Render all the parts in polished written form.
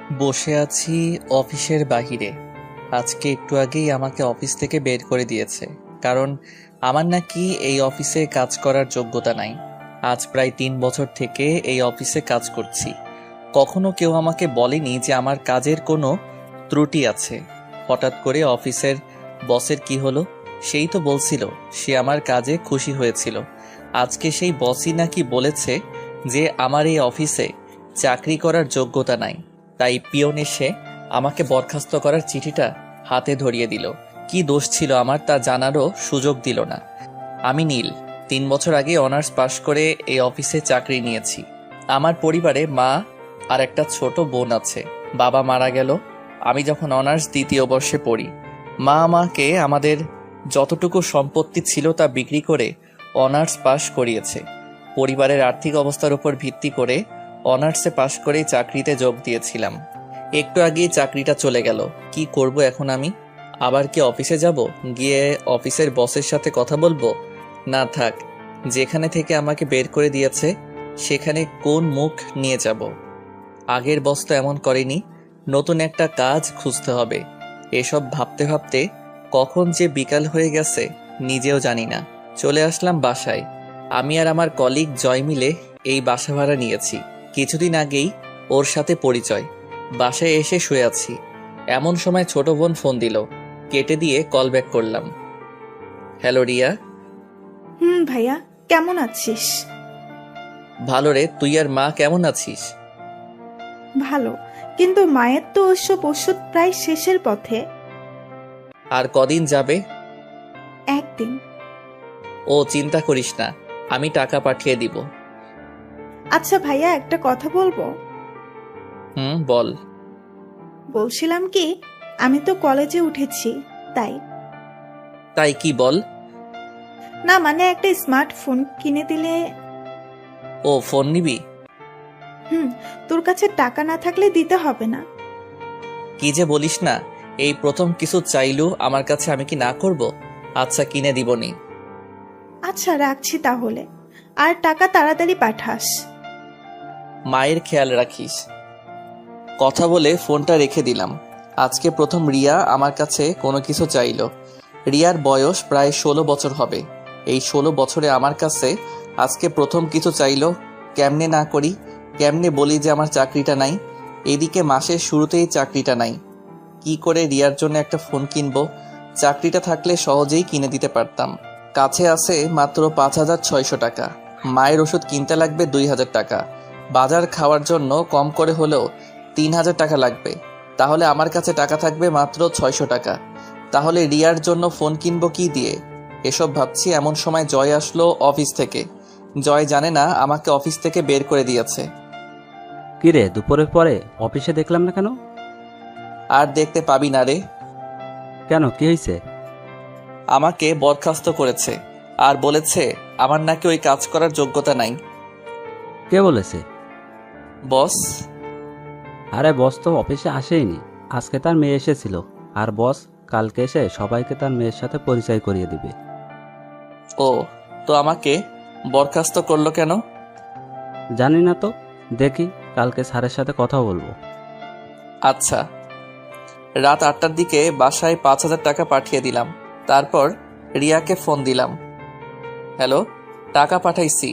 বসে আছি অফিসের বাহিরে। আজকে একটু আগেই আমাকে অফিস থেকে বের করে দিয়েছে, কারণ আমার নাকি এই অফিসে কাজ করার যোগ্যতা নাই। আজ প্রায় 3 বছর থেকে এই অফিসে কাজ করছি। কখনো কেউ আমাকে বলেনি যে আমার কাজের কোনো ত্রুটি আছে। হঠাৎ করে অফিসের বসের কি হলো, সেই তো বলছিল সে আমার কাজে খুশি হয়েছিল। আজকে সেই বসই নাকি বলেছে যে আমার এই অফিসে চাকরি করার যোগ্যতা নাই। তাই পিয়ন এসে আমাকে বরখাস্ত করার চিঠিটা হাতে ধরিয়ে দিল। কি দোষ ছিল আমার তা জানারও সুযোগ দিল না। আমি নীল, 3 বছর আগে অনার্স পাশ করে এই অফিসে চাকরি নিয়েছি। আমার পরিবারে মা আর একটা ছোট বোন আছে। বাবা মারা গেল আমি যখন অনার্স 2য় বর্ষে পড়ি। মা আমাকে আমাদের যতটুকু সম্পত্তি ছিল তা বিক্রি করে অনার্স পাশ করিয়েছে। পরিবারের আর্থিক অবস্থার উপর ভিত্তি করে অনার্সে পাশ করেই চাকরিতে যোগ দিয়েছিলাম। একটু আগেই চাকরিটা চলে গেল। কি করব এখন আমি? আবার কি অফিসে যাব, গিয়ে অফিসের বসের সাথে কথা বলবো? না থাক, যেখানে থেকে আমাকে বের করে দিয়েছে সেখানে কোন মুখ নিয়ে যাব? আগের বস তো এমন করেনি। নতুন একটা কাজ খুঁজতে হবে। এসব ভাবতে ভাবতে কখন যে বিকাল হয়ে গেছে নিজেও জানি না। চলে আসলাম বাসায়। আমি আর আমার কলিগ জয় মিলে এই বাসা ভাড়া নিয়েছি। কিছুদিন আগেই ওর সাথে পরিচয়। বাসায় এসে শুয়ে আছি, এমন সময় ছোট বোন ফোন দিল। কেটে দিয়ে কল ব্যাক করলাম। হ্যালো রিয়া। ভাইয়া, কেমন আছিস? ভালো রে, তুই আর মা কেমন আছিস? ভালো, কিন্তু মায়ের তো ওসব ওষুধ প্রায় শেষের পথে। আর কদিন যাবে? একদিন। ও চিন্তা করিস না, আমি টাকা পাঠিয়ে দিব। আচ্ছা ভাইয়া, একটা কথা বলবো? বল। বলছিলাম কি, আমি তো কলেজে উঠেছি, তাই। তাই কি বল? না মানে একটা স্মার্টফোন কিনে দিলে। ও ফোন নিবি? তোর কাছে টাকা না থাকলে দিতে হবে না। কি যে বলিস না, এই প্রথম কিছু চাইলু আমার কাছে, আমি কি না করব? আচ্ছা কিনে দিবনি। আচ্ছা রাখছি তাহলে, আর টাকা তাড়াতাড়ি পাঠাস। মায়ের খেয়াল রাখিস। কথা বলে ফোনটা রেখে দিলাম। আজকে প্রথম রিয়া আমার কাছে কোনো কিছু চাইলো। রিয়ার বয়স প্রায় 16 বছর হবে। এই 16 বছরে আমার কাছে আজকে প্রথম কিছু চাইলো। কেমনে না করি, কেমনে বলি যে আমার চাকরিটা নাই? এদিকে মাসের শুরুতেই চাকরিটা নাই। কি করে রিয়ার জন্য একটা ফোন কিনবো? চাকরিটা থাকলে সহজেই কিনে দিতে পারতাম। কাছে আছে মাত্র 5,600 টাকা। মায়ের ওষুধ কিনতে লাগবে 2,000 টাকা। বাজার খাওয়ার জন্য কম করে হলেও 3,000 টাকা লাগবে। তাহলে আমার কাছে টাকা থাকবে মাত্র 600 টাকা। তাহলে রিয়ার জন্য ফোন কিনবো কি দিয়ে? এসব ভাবছি এমন সময় জয় আসলো অফিস থেকে। জয় জানে না আমাকে অফিস থেকে বের করে দিয়েছে। কিরে, দুপুরের পরে অফিসে দেখলাম না কেন? আর দেখতে পাবি না রে। কেন, কি হয়েছে? আমাকে বরখাস্ত করেছে আর বলেছে আমার নাকি ওই কাজ করার যোগ্যতা নাই। কে বলেছে? বস। আরে বস তো অফিসে আসেইনি, আজকে তার মেয়ে এসেছিল। আর বস কালকে এসে সবাইকে তার মেয়ের সাথে পরিচয় করিয়ে দিবে। ও, তো আমাকে বরখাস্ত করলো কেন? জানি না তো, দেখি কালকে স্যারের সাথে কথা বলবো। আচ্ছা। রাত 8টার দিকে বাসায় 5,000 টাকা পাঠিয়ে দিলাম। তারপর রিয়াকে ফোন দিলাম। হ্যালো, টাকা পাঠাইছি,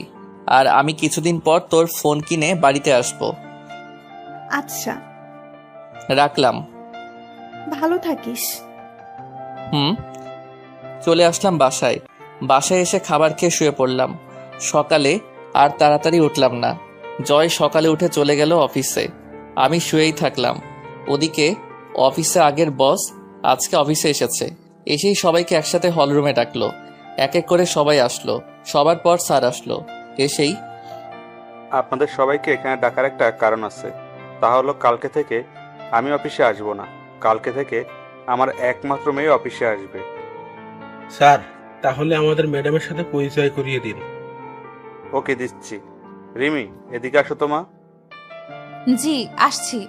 আর আমি কিছুদিন পর তোর ফোন কিনে বাড়িতে আসবো। আচ্ছা, রাখলাম। ভালো থাকিস। চলে আসলাম বাসায়। বাসায় এসে খাবার খেয়ে শুয়ে পড়লাম। সকালে আর তাড়াতাড়ি উঠলাম না। জয় সকালে উঠে চলে গেল অফিসে। আমি শুয়েই থাকলাম। ওদিকে অফিসে আগের বস আজকে অফিসে এসেছে। এসেই সবাইকে একসাথে হলরুমে ডাকলো। এক এক করে সবাই আসলো। সবার পর স্যার আসলো। এসেই, আপনাদের সবাইকে এখানে ডাকার একটা কারণ আছে। তা হলো কালকে থেকে আমি অফিসে আসবো না। কালকে থেকে আমার একমাত্র মেয়ে অফিসে আসবে। স্যার, তাহলে আমাদের ম্যাডামের সাথে পরিচয় করিয়ে দিন। ওকে, দিচ্ছি। রিমি, এদিকে আসো তো মা। জি আসছি।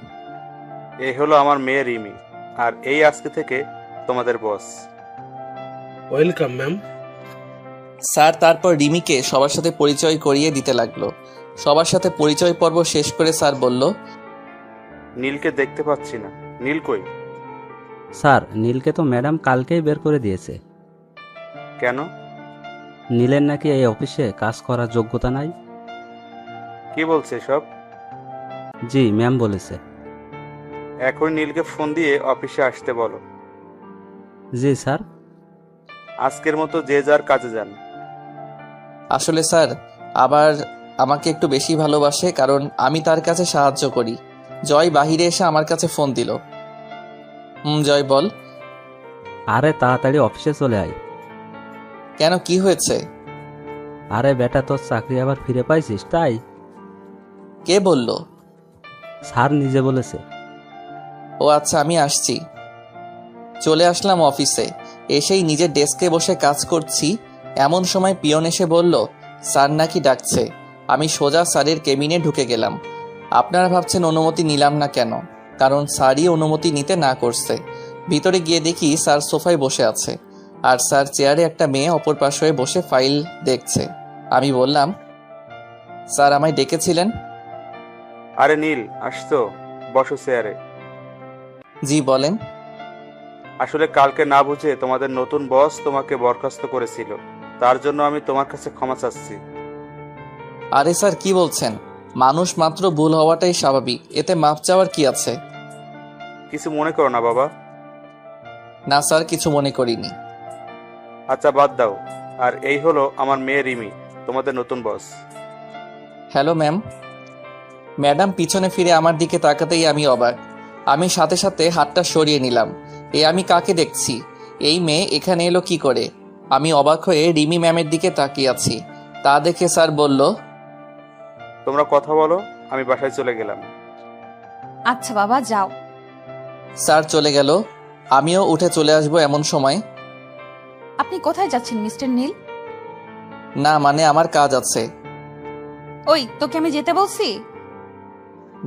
এই হলো আমার মেয়ে রিমি, আর এই আজকে থেকে তোমাদের বস। Welcome ma'am. স্যার তারপর রিমিকে সবার সাথে পরিচয় করিয়ে দিতে লাগলো। সবার সাথে পরিচয় পর্ব শেষ করে স্যার বলল, নীলকে দেখতে পাচ্ছি না। নীল কই? স্যার, নীলকে তো ম্যাডাম কালকেই বের করে দিয়েছে। কেন? নীলের নাকি এই অফিসে কাজ করার যোগ্যতা নাই। কি বলছে সব? জি, ম্যাম বলেছে। এখন নীলকে ফোন দিয়ে অফিসে আসতে বলো। জি স্যার। আজকের মতো যে যার কাজে যান। আসলে স্যার, আবার আমাকে একটু বেশি ভালোবাসে, কারণ আমি তার কাছে সাহায্য করি। জয় বাহিরে এসে আমার কাছে ফোন দিল। জয় বল। আরে তাড়াতাড়ি অফিসে চলে আয়। কেন, কি হয়েছে? আরে বেটা, তোর চাকরি আবার ফিরে পাইছিস তাই। কে বলল? স্যার নিজে বলেছে। ও আচ্ছা, আমি আসছি। চলে আসলাম অফিসে। এসেই নিজের ডেস্কে বসে কাজ করছি, এমন সময় পিয়ন এসে বলল স্যার নাকি ডাকছে। আমি সোজা স্যারের কেবিনে ঢুকে গেলাম। আপনারা ভাবছেন অনুমতি নিলাম না কেন? কারণ স্যারই অনুমতি নিতে না করছে। ভিতরে গিয়ে দেখি স্যার সোফায় বসে আছে, আর স্যার চেয়ারে একটা মেয়ে অপর পাশে হয়ে বসে ফাইল দেখছে। আমি বললাম, স্যার আমায় ডেকেছিলেন? আরে নীল, আসতো, বসো চেয়ারে। জি বলেন। আসলে কালকে না বুঝে তোমাদের নতুন বস তোমাকে বরখাস্ত করেছিল, তার জন্য আমি তোমার কাছে ক্ষমা চাচ্ছি। আরে স্যার, কি বলছেন? মানুষ মাত্র ভুল হওয়াটাই স্বাভাবিক, এতে মাপ চাওয়ার কি আছে? কিছু মনে করো না বাবা। না স্যার, কিছু মনে করিনি। আচ্ছা বাদ দাও। আর এই হলো আমার মেয়ে রিমি, তোমাদের নতুন বস। Hello ma'am. ম্যাডাম পিছনে ফিরে আমার দিকে তাকাতেই আমি অবাক। আমি সাথে সাথে হাতটা সরিয়ে নিলাম। আমি কাকে দেখছি? এই মেয়ে এখানে এলো কি করে? আমি অবাক হয়ে রিমি ম্যামের দিকে তাকিয়ে আছি। তা দেখে স্যার বলল, তোমরা কথা বলো, আমি বাসায় চলে গেলাম। আচ্ছা বাবা, যাও। স্যার চলে গেল। আমিও উঠে চলে আসবো এমন সময়। আপনি কোথায় যাচ্ছেন মিস্টার নীল? না মানে, আমার কাজ আছে। ওই, তোকে আমি যেতে বলছি?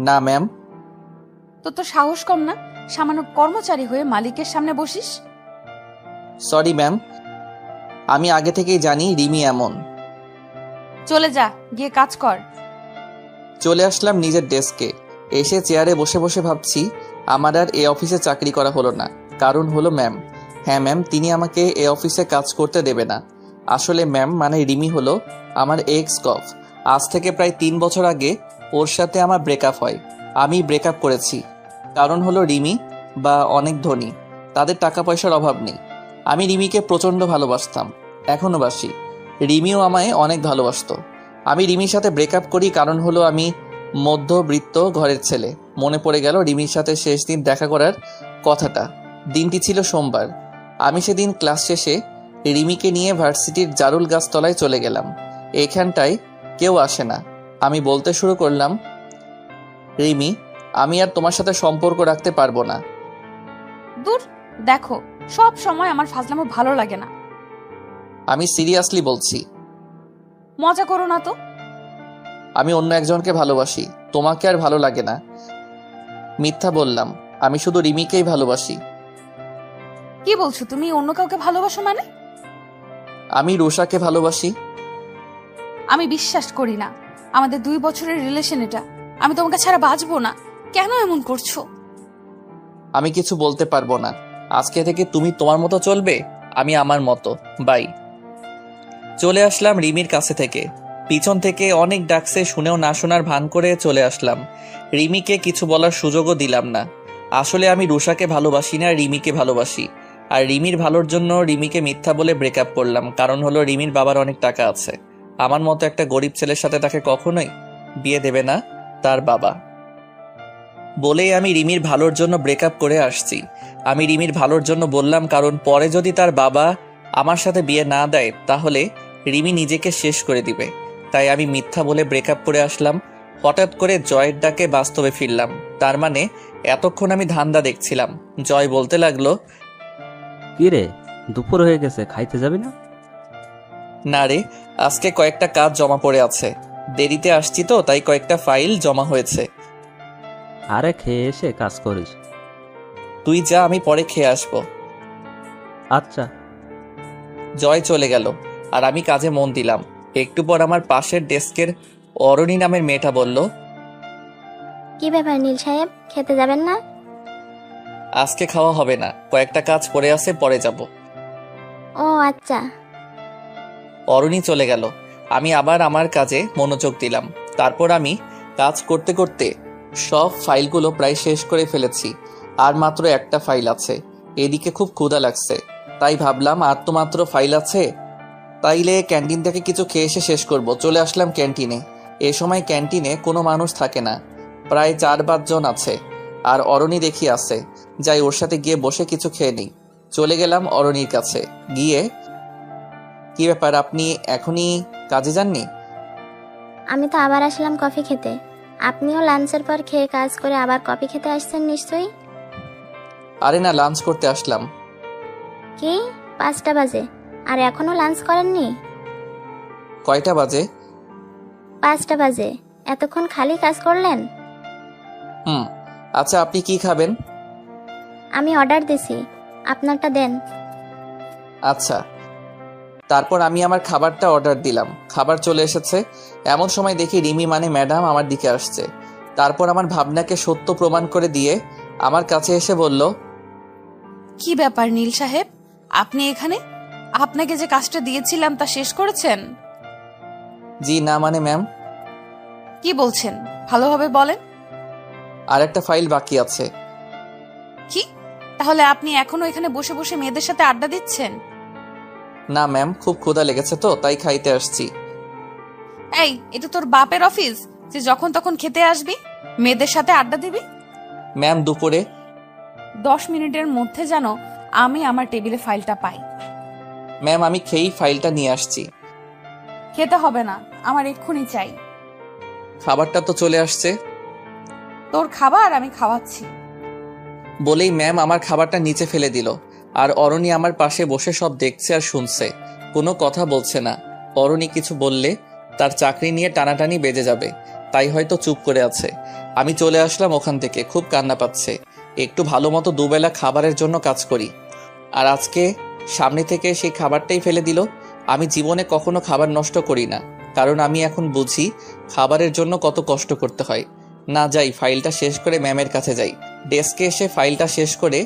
না ম্যাম। তোর তো সাহস কম না, সামান্য কর্মচারী হয়ে মালিকের সামনে বসিস। সরি ম্যাম, আমি আগে থেকেই জানি রিমি এমন। চলে যা, গিয়ে কাজ কর। চলে আসলাম নিজের ডেস্কে। এসে চেয়ারে বসে বসে ভাবছি, আমার আর এ অফিসে চাকরি করা হলো না। কারণ হলো ম্যাম। হ্যাঁ ম্যাম, তিনি আমাকে এ অফিসে কাজ করতে দেবে না। আসলে ম্যাম মানে রিমি হলো আমার এক্স কফ। আজ থেকে প্রায় 3 বছর আগে ওর সাথে আমার ব্রেকআপ হয়। আমি ব্রেকআপ করেছি, কারণ হলো রিমি বা অনেক ধনী, তাদের টাকা পয়সার অভাব নেই। আমি রিমিকে প্রচণ্ড ভালোবাসতাম, এখনও বাসি। রিমিও আমায় অনেক ভালোবাসতো। আমি রিমির সাথে ব্রেকআপ করি, কারণ হলো আমি মধ্যবিত্ত ঘরের ছেলে। মনে পড়ে গেল রিমির সাথে শেষ দিন দেখা করার কথাটা। দিনটি ছিল সোমবার। আমি সেদিন ক্লাস শেষে রিমিকে নিয়ে ভার্সিটির জারুল গাছতলায় চলে গেলাম। এখানটায় কেউ আসে না। আমি বলতে শুরু করলাম, রিমি, আমি আর তোমার সাথে সম্পর্ক রাখতে পারবো না। দূর, দেখো, সব সময় আমার ফাজলামো ভালো লাগে না। আমি সিরিয়াসলি বলছি। মজা করো না তো। আমি অন্য একজনকে ভালোবাসি, তোমাকে আর ভালো লাগে না। মিথ্যা বললাম, আমি শুধু রিমিকেই ভালোবাসি। কি বলছো তুমি? অন্য কাউকে ভালোবাসো মানে? আমি রুষাকে ভালোবাসি। আমি বিশ্বাস করি না। আমাদের 2 বছরের রিলেশন এটা। আমি তোমাকে ছাড়া বাঁচবো না। কেন এমন করছো? আমি কিছু বলতে পারবো না। আজকে থেকে তুমি তোমার মতো চলবে, আমি আমার মতো। বাই। চলে আসলাম রিমির কাছে থেকে। পিছন থেকে অনেক ডাকছে, শুনেও না শোনার ভান করে চলে আসলাম। রিমিকে কিছু বলার সুযোগও দিলাম না। আসলে আমি রুষাকে ভালোবাসি না, রিমিকে ভালোবাসি। আর রিমির ভালোর জন্য রিমিকে মিথ্যা বলে ব্রেকআপ করলাম। কারণ হলো রিমির বাবার অনেক টাকা আছে, আমার মতো একটা গরিব ছেলের সাথে তাকে কখনোই বিয়ে দেবে না তার বাবা। বলেই আমি রিমির ভালোর জন্য ব্রেকআপ করে আসছি। আমি রিমির ভালোর জন্য বললাম, কারণ পরে যদি তার বাবা আমার সাথে বিয়ে না দেয় তাহলে রিমি নিজেকে শেষ করে দিবে। তাই আমি মিথ্যা বলে ব্রেকআপ করে আসলাম। হঠাৎ করে জয়ের ডাকে বাস্তবে ফিরলাম। তার মানে এতক্ষণ আমি ধান্দা দেখছিলাম। জয় বলতে লাগলো, কি রে, দুপুর হয়ে গেছে, খাইতে যাবি না? না রে, আজকে কয়েকটা কাজ জমা পড়ে আছে, দেরিতে আসছি তো, তাই কয়েকটা ফাইল জমা হয়েছে। আরে খেয়ে এসে কাজ করিস। তুই যা, আমি পরে খেয়ে আসবো। আচ্ছা। জয় চলে গেল আর আমি কাজে মন দিলাম। একটু পর আমার পাশের ডেস্কের অরণি নামের মেয়েটা বলল, কি ব্যাপার নীল সাহেব, খেতে যাবেন না? আজকে খাওয়া হবে না, কয়েকটা কাজ পড়ে আছে, পরে যাব। ও আচ্ছা। অরুণী চলে গেল। আমি আবার আমার কাজে মনোযোগ দিলাম। তারপর আমি কাজ করতে করতে সব ফাইলগুলো প্রায় শেষ করে ফেলেছি। আর মাত্র একটা ফাইল আছে। এদিকে খুব ক্ষুধা লাগছে, তাই ভাবলাম আর তো মাত্র ফাইল আছে, তাইলে ক্যান্টিন থেকে কিছু খেয়ে এসে শেষ করব। চলে আসলাম ক্যান্টিনে। এ সময় ক্যান্টিনে কোনো মানুষ থাকে না, প্রায় 4-5 জন আছে। আর অরুণী দেখি আছে, যাই ওর সাথে গিয়ে বসে কিছু খেয়ে নিই। চলে গেলাম অরুণীর কাছে গিয়ে, কি ব্যাপার, আপনি এখনই কাজে যাননি? আমি তো আবার আসলাম কফি খেতে। আপনিও লাঞ্চের পর খেয়ে কাজ করে আবার কফি খেতে আসছেন নিশ্চয়ই? আরে না, লাঞ্চ করতে আসলাম। কি 5টা বাজে আর এখনো লাঞ্চ করেননি? কয়টা বাজে? 5টা বাজে। এতক্ষণ খালি কাজ করলেন? আচ্ছা, আপনি কি খাবেন? আমি অর্ডার দিছি, আপনারটা দেন। আচ্ছা। তারপর আমি আমার খাবারটা অর্ডার দিলাম। খাবার চলে এসেছে। এমন সময় দেখি রিমি মানে ম্যাডাম আমার দিকে আসছে। তারপর আমার ভাবনাকে সত্য প্রমাণ করে দিয়ে আমার কাছে এসে বলল, কি ব্যাপার নীল সাহেব, আপনি এখানে? আপনাকে যে কাজটা দিয়েছিলাম তা শেষ করেছেন? জি না মানে ম্যাম। কি বলছেন, ভালোভাবে বলেন। আর একটা ফাইল বাকি আছে। কি, তাহলে আপনি এখনো এখানে বসে বসে মেয়েদের সাথে আড্ডা দিচ্ছেন? না ম্যাম, খুব ক্ষুধা লেগেছে তো তাই খাইতে আসছি। এই, এটা তোর বাপের অফিস যে যখন তখন খেতে আসবি, মেয়েদের সাথে আড্ডা দিবি? ম্যাম দুপুরে 10 মিনিটের মধ্যে যেন আমি আমার টেবিলে ফাইলটা পাই। ম্যাম আমি খেয়েই ফাইলটা নিয়ে আসছি। খেতে হবে না, আমার এক্ষুনি চাই। খাবারটা তো চলে আসছে। তোর খাবার আমি খাওয়াচ্ছি। বলেই ম্যাম আমার খাবারটা নিচে ফেলে দিল। আর অরুণী আমার পাশে বসে সব দেখছে আর শুনছে, কোনো কথা বলছে না। অরুণী কিছু বললে তার চাকরি নিয়ে টানাটানি বেজে যাবে, তাই হয়তো চুপ করে আছে। আমি চলে আসলাম ওখান থেকে, খুব কান্না পাচ্ছে। একটু ভালো মতো দুবেলা খাবারের জন্য কাজ করি, আর আজকে সামনে থেকে সেই খাবারটাই ফেলে দিল। আমি জীবনে কখনো খাবার নষ্ট করি না, কারণ আমি এখন বুঝি খাবারের জন্য কত কষ্ট করতে হয়। না যাই, ফাইলটা শেষ করে ম্যামের কাছে যাই। ডেস্কে এসে ফাইলটা শেষ করে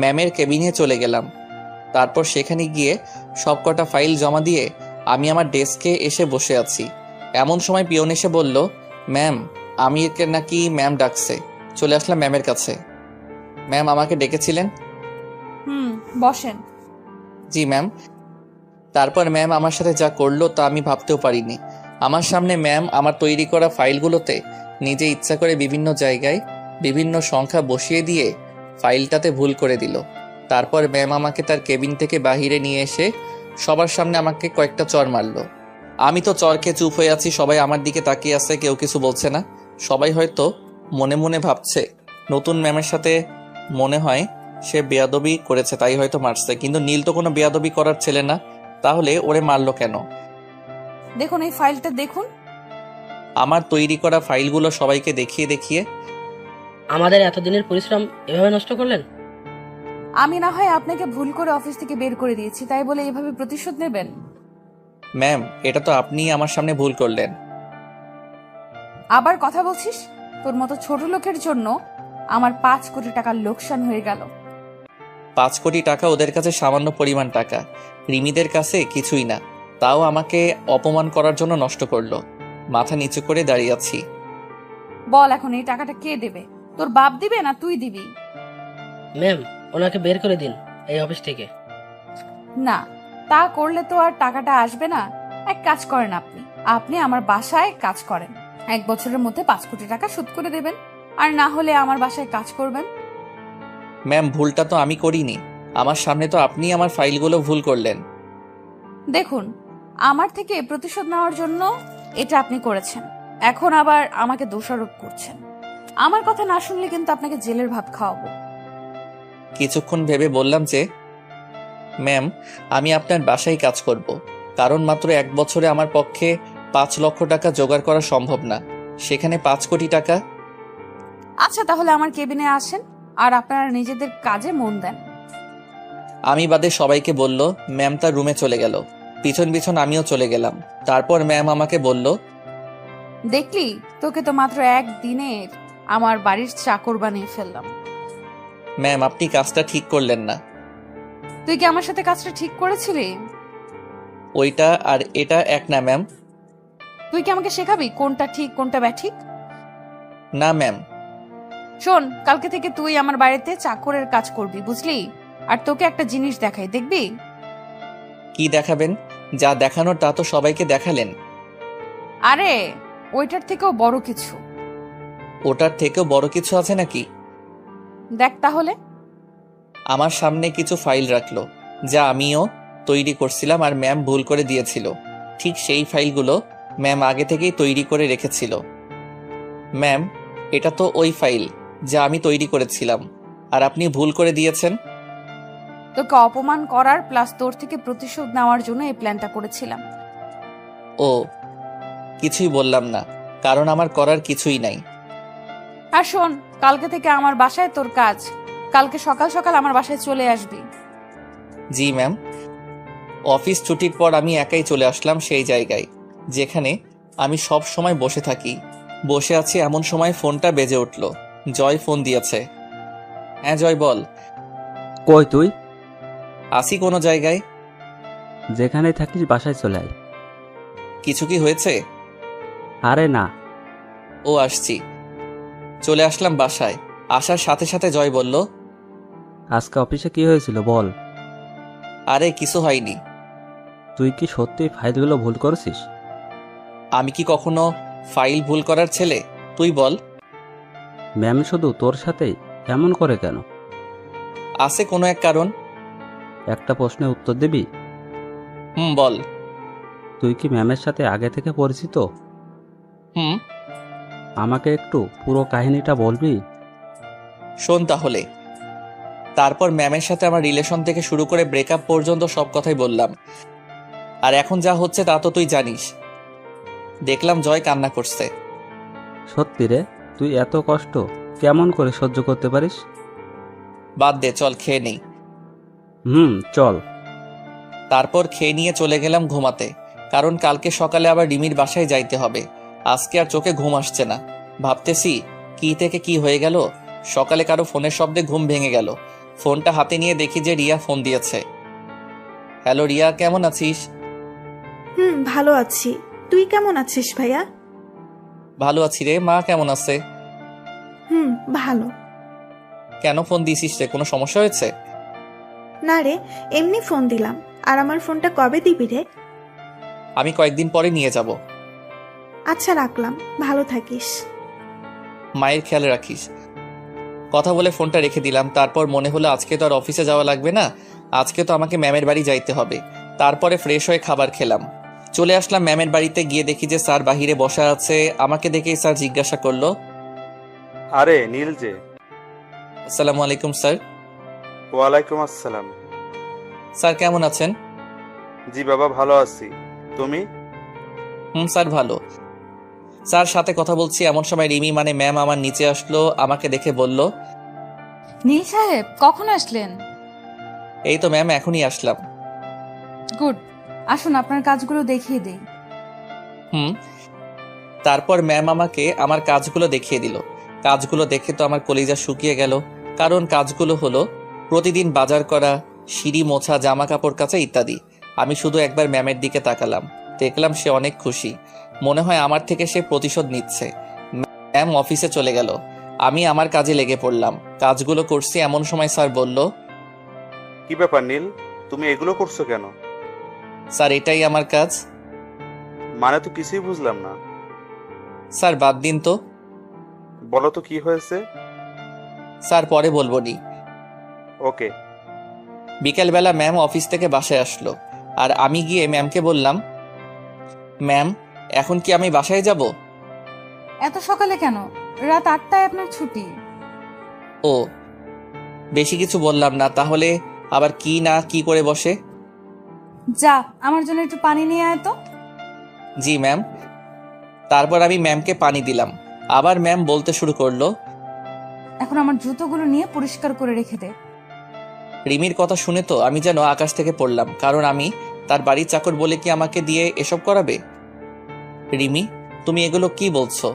ম্যামের কেবিনে চলে গেলাম। তারপর সেখানে গিয়ে সবকটা ফাইল জমা দিয়ে আমি আমার ডেস্কে এসে বসে আছি। এমন সময় পিয়ন এসে বলল, ম্যাম আমি একে নাকি ম্যাম ডাকছে। চলে আসলাম ম্যামের কাছে। ম্যাম আমাকে ডেকেছিলেন? বসেন। জি ম্যাম। তারপর ম্যাম আমার সাথে যা করলো তা আমি ভাবতেও পারিনি। আমার সামনে ম্যাম আমার তৈরি করা ফাইলগুলোতে নিজে ইচ্ছা করে বিভিন্ন জায়গায় বিভিন্ন সংখ্যা বসিয়ে দিয়ে ফাইলটাতে ভুল করে দিল। তারপর ম্যাম আমাকে তার কেবিন থেকে বাহিরে নিয়ে এসে সবার সামনে আমাকে কয়েকটা চর মারলো। আমি তো চরকে চুপ হয়ে আছি, সবাই আমার দিকে তাকিয়ে আছে, কেউ কিছু বলছে না। সবাই হয়তো মনে মনে ভাবছে নতুন ম্যামের সাথে মনে হয় সে বেয়াদবি করেছে তাই হয়তো মারছে, কিন্তু নীল তো কোনো বেয়াদবি করার ছেলে না, তাহলে ওরে মারলো কেন? দেখুন এই ফাইলটা দেখুন। আমার তৈরি করা ফাইলগুলো সবাইকে দেখিয়ে দেখিয়ে, আমাদের এতদিনের পরিশ্রম এভাবে নষ্ট করলেন? আমি না হয় আপনাকে ভুল করে অফিস থেকে বের করে দিয়েছি, তাই বলে এভাবে প্রতিশোধ নেবেন? ম্যাম এটা তো আপনিই আমার সামনে ভুল করলেন। আবার কথা বলছিস? তোর মতো ছোট লোকের জন্য আমার 5 কোটি টাকার লোকসান হয়ে গেল। 5 কোটি টাকা ওদের কাছে সামান্য পরিমাণ টাকা, রিমিদের কাছে কিছুই না। তাও আমাকে অপমান করার জন্য নষ্ট করলো। মাথা নিচু করে দাঁড়িয়ে আছি। বল এখন এই টাকাটা কে দেবে? তোর বাপ দিবে না তুই দিবি? ম্যাম ওনাকে বের করে দিন এই অফিস থেকে। না, তা করলে তো আর টাকাটা আসবে না। এক কাজ করেন, আপনি আমার বাসায় কাজ করেন। 1 বছরের মধ্যে 5 কোটি টাকা শোধ করে দেবেন, আর না হলে আমার বাসায় কাজ করবেন। ম্যাম ভুলটা তো আমি করিনি, আমার সামনে তো আপনি আমার ফাইলগুলো ভুল করলেন। দেখুন, আমার থেকে প্রতিশোধ নেওয়ার জন্য এটা আপনি করেছেন, এখন আবার আমাকে দোষারোপ করছেন। আমার কথা না শুনলে কিন্তু আপনাকে জেলের ভাত খাওয়াবো। কিছুক্ষণ ভেবে বললাম যে, ম্যাম আমি আপনার বাসায় কাজ করব, কারণ মাত্র 1 বছরে আমার পক্ষে 5 লক্ষ টাকা জোগাড় করা সম্ভব না, সেখানে 5 কোটি টাকা। আচ্ছা তাহলে আমার কেবিনে আসেন আর আপনারা নিজেদের কাজে মন দেন। আমি বাদে সবাইকে বলল। ম্যাম তার রুমে চলে গেল, পিছন পিছন আমিও চলে গেলাম। তারপর ম্যাম আমাকে বলল, দেখলি, তোকে তো মাত্র 1 দিনের আমার বাড়ির চাকর বানিয়ে ফেললাম। ম্যাম, আপনি কাজটা ঠিক করলেন না। তুই কি আমার সাথে কাজটা ঠিক করেছিলি? ওইটা আর এটা এক না ম্যাম। তুই কি আমাকে শেখাবি কোনটা ঠিক কোনটা ব্যাঠিক? না ম্যাম। শোন, কালকে থেকে তুই আমার বাড়িতে চাকরের কাজ করবি, বুঝলি? আর তোকে একটা জিনিস দেখাই, দেখবি? কি দেখাবেন? যা দেখানোর তা তো সবাইকে দেখালেন। আরে ওইটার থেকেও বড় কিছু। ওটার থেকেও বড় কিছু আছে নাকি? দেখ তাহলে। আমার সামনে কিছু ফাইল রাখলো, যা আমিও তৈরি করছিলাম আর ম্যাম ভুল করে দিয়েছিল। ঠিক সেই ফাইলগুলো ম্যাম আগে থেকেই তৈরি করে রেখেছিল। ম্যাম, এটা তো ওই ফাইল যা আমি তৈরি করেছিলাম, আর আপনি ভুল করে দিয়েছেন। তোকে অপমান করার প্লাস তোর থেকে প্রতিশোধ নেওয়ার জন্য এই প্ল্যানটা করেছিলাম। ও, কিছুই বললাম না, কারণ আমার করার কিছুই নাই। আর শোন, কালকে থেকে আমার বাসায় তোর কাজ। কালকে সকাল সকাল আমার বাসায় চলে আসবি। জি ম্যাম। অফিস ছুটির পর আমি একাই চলে আসলাম সেই জায়গায় যেখানে আমি সব সময় বসে থাকি। বসে আছি এমন সময় ফোনটা বেজে উঠল। জয় ফোন দিয়েছে। হ্যাঁ জয়, বল। কই তুই? আসি কোনো জায়গায়। যেখানে থাকিস বাসায় চলে আয়। কিছু কি হয়েছে? আরে না। ও, আসছি। চলে আসলাম বাসায়। আসার সাথে সাথে জয় বলল, আজকে অফিসে কি হয়েছিল বল। আরে কিছু হয়নি। তুই কি সত্যি ফাইলগুলো ভুল করেছিস? আমি কি কখনো ফাইল ভুল করার ছেলে? তুই বল। ম্যাম শুধু তোর সাথেই এমন করে কেন? আছে কোনো এক কারণ। একটা প্রশ্নের উত্তর দিবি? বল। তুই কি ম্যামের সাথে আগে থেকে পরিচিত? হুম। আমাকে একটু পুরো কাহিনীটা বলবি? শোন তাহলে। তারপর ম্যামের সাথে আমার রিলেশন থেকে শুরু করে ব্রেকআপ পর্যন্ত সব কথাই বললাম। আর এখন যা হচ্ছে তা তো তুই জানিস। দেখলাম জয় কান্না করছে। সত্যি রে? তুই এত কষ্ট কেমন করে সহ্য করতে পারিস? বাদ দে, চল খেয়ে নেই। চল। তারপর খেয়ে নিয়ে চলে গেলাম ঘুমাতে, কারণ কালকে সকালে আবার রিমির বাসায় যাইতে হবে। আজকে আর চোখে ঘুম আসছে না। ভাবতেছি কি থেকে কি হয়ে গেল। সকালে কারো ফোনের শব্দে ঘুম ভেঙে গেল। ফোনটা হাতে নিয়ে দেখি যে রিয়া ফোন দিয়েছে। হ্যালো রিয়া, কেমন আছিস? ভালো আছি। তুই কেমন আছিস ভাইয়া? ভালো আছি রে। মা কেমন আছে? ভালো। কেন ফোন দিছিস রে? কোনো সমস্যা হয়েছে? না রে, এমনি ফোন দিলাম। আর আমার ফোনটা কবে দিবি রে? আমি কয়েকদিন পরে নিয়ে যাব। আচ্ছা, রাখলাম। ভালো থাকিস। মায়ের খেয়াল রাখিস। কথা বলে ফোনটা রেখে দিলাম। তারপর মনে হলো আজকে তো আর অফিসে যাওয়া লাগবে না, আজকে তো আমাকে ম্যামের বাড়ি যাইতে হবে। তারপরে ফ্রেশ হয়ে খাবার খেলাম। চলে আসলাম ম্যামের বাড়িতে। গিয়ে দেখি যে স্যার বাহিরে বসা আছে। আমাকে দেখেই স্যার জিজ্ঞাসা করলো, আরে নীল যে। আসসালামু আলাইকুম স্যার। ওয়ালাইকুম আসসালাম। স্যার কেমন আছেন? জি বাবা, ভালো আছি। তুমি? স্যার ভালো। স্যার সাথে কথা বলছি এমন সময় রিমি মানে ম্যাম আমার নিচে আসলো। আমাকে দেখে বলল, নীল সাহেব কখন আসলেন? এই তো ম্যাম, এখনই আসলাম। গুড, আসুন আপনার কাজগুলো দেখিয়ে দিই। তারপর ম্যাম আমাকে আমার কাজগুলো দেখিয়ে দিল। কাজগুলো দেখে তো আমার কলিজা শুকিয়ে গেল। কারণ কাজগুলো হলো প্রতিদিন বাজার করা, সিঁড়ি মোছা, জামা কাপড় কাচা ইত্যাদি। আমি শুধু একবার ম্যামের দিকে তাকালাম। দেখলাম সে অনেক খুশি। মনে হয় আমার থেকে সে প্রতিশোধ নিচ্ছে। ম্যাম অফিসে চলে গেল। আমি আমার কাজে লেগে পড়লাম। কাজগুলো করছি এমন সময় স্যার বলল, কি ব্যাপার নীল, তুমি এগুলো করছো কেন? স্যার এটাই আমার কাজ। মানে তো কিছুই বুঝলাম না। স্যার বাদ দিন তো। বলো তো কি হয়েছে। স্যার পরে বলবো নি। ওকে। বিকেলবেলা ম্যাম অফিস থেকে বাসায় আসলো। আর আমি গিয়ে ম্যামকে বললাম, ম্যাম এখন কি আমি বাসায় যাব? এত সকালে কেন? রাত 8টায় আপনার ছুটি। ও, বেশি কিছু বললাম না। তাহলে আবার কি না কি করে বসে। যা, আমার জন্য একটু পানি নিয়ে আয় তো। জি ম্যাম। তারপর আমি ম্যামকে পানি দিলাম। আবার ম্যাম বলতে শুরু করলো, এখন আমার জুতোগুলো নিয়ে পরিষ্কার করে রেখে দে। রিমির কথা শুনে তো আমি যেন আকাশ থেকে পড়লাম। কারণ আমি তার বাড়ির চাকর বলে কি আমাকে দিয়ে এসব করাবে? রিমি, তুমি এগুলো কি বলছো?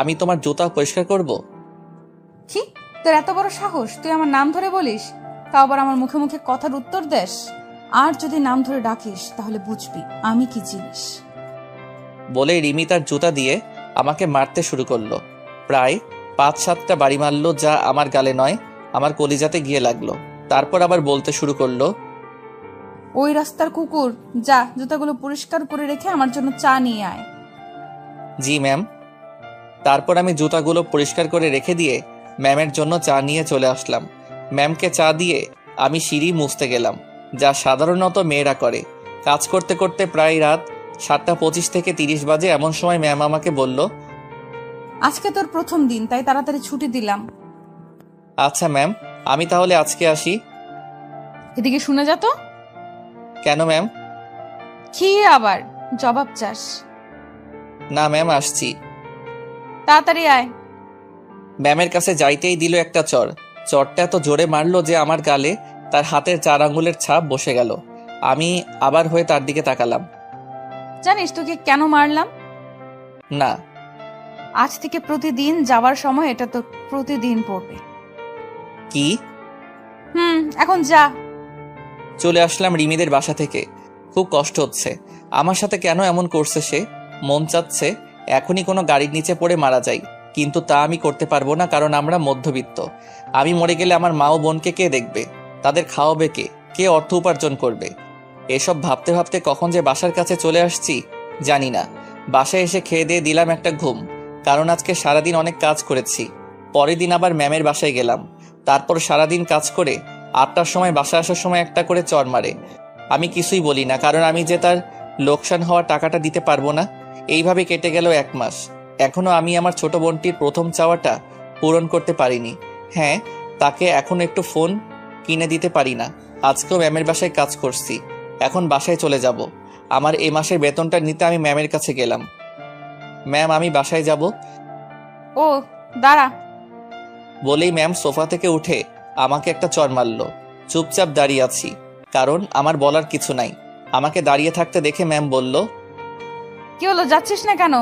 আমি তোমার জুতা পরিষ্কার করব? কি, তোর এত বড় সাহস, তুই আমার নাম ধরে বলিস, তাও আবার আমার মুখে মুখে কথার উত্তর দেস? আর যদি নাম ধরে ডাকিস তাহলে বুঝবি আমি কি জিনিস। বলে রিমি তার জুতা দিয়ে আমাকে মারতে শুরু করলো। প্রায় 5-7টা বাড়ি মারলো, যা আমার গালে নয় আমার কলিজাতে গিয়ে লাগলো। তারপর আবার বলতে শুরু করলো, ওই রাস্তার কুকুর, যা জুতাগুলো পরিষ্কার করে রেখে আমার জন্য চা নিয়ে আয়। জি ম্যাম। তারপর আমি জুতাগুলো পরিষ্কার করে রেখে দিয়ে ম্যামের জন্য চা নিয়ে চলে আসলাম। ম্যামকে চা দিয়ে আমি সিঁড়ি মুছতে গেলাম, যা সাধারণত মেয়েরা করে। কাজ করতে করতে প্রায় রাত 7:25 থেকে 30 বাজে। এমন সময় ম্যাম আমাকে বলল, আজকে তোর প্রথম দিন, তাই তাড়াতাড়ি ছুটি দিলাম। আচ্ছা ম্যাম, আমি তাহলে আজকে আসি। এদিকে শুনে যা তো। কেন ম্যাম? কি আবার জবাব চাস? না ম্যাম, আসছি। তাড়াতাড়ি আয়। ম্যামের কাছে যাইতেই দিল একটা চর। চরটা এত জোরে মারলো যে আমার গালে তার হাতের 4 আঙ্গুলের ছাপ বসে গেল। আমি আবার হয়ে তার দিকে তাকালাম। জানিস তোকে কেন মারলাম? না। আজ থেকে প্রতিদিন যাওয়ার সময় এটা তো প্রতিদিন পড়বে। কি? এখন যা। চলে আসলাম রিমিদের বাসা থেকে। খুব কষ্ট হচ্ছে। আমার সাথে কেন এমন করছে সে? মন চাচ্ছে এখনই কোনো গাড়ির নিচে পড়ে মারা যাই, কিন্তু তা আমি করতে পারবো না, কারণ আমরা মধ্যবিত্ত। আমি মরে গেলে আমার মা ও বোনকে কে দেখবে? তাদের খাওয়াবে কে? কে অর্থ উপার্জন করবে? এসব ভাবতে ভাবতে কখন যে বাসার কাছে চলে আসছি জানি না। বাসায় এসে খেয়ে দিয়ে দিলাম একটা ঘুম, কারণ আজকে সারাদিন অনেক কাজ করেছি। পরের দিন আবার ম্যামের বাসায় গেলাম। তারপর সারাদিন কাজ করে 8টার সময় বাসায় আসার সময় একটা করে চর মারে। আমি কিছুই বলি না, কারণ আমি যে তার লোকসান হওয়া টাকাটা দিতে পারবো না। এইভাবে কেটে গেল 1 মাস। এখনো আমি আমার ছোট বোনটির প্রথম চাওয়াটা পূরণ করতে পারিনি। হ্যাঁ, তাকে এখন একটু ফোন কিনে দিতে পারি না। আজকেও ম্যামের বাসায় কাজ করছি, এখন বাসায় চলে যাব। আমার এই মাসের বেতনটা নিতে আমি ম্যামের কাছে গেলাম। ম্যাম, আমি বাসায় যাব। ও দাঁড়া। বলেই ম্যাম সোফা থেকে উঠে আমাকে একটা চর মারল। চুপচাপ দাঁড়িয়ে আছি, কারণ আমার বলার কিছু নাই। আমাকে দাঁড়িয়ে থাকতে দেখে ম্যাম বলল, কি হলো, যাচ্ছিস না কেন?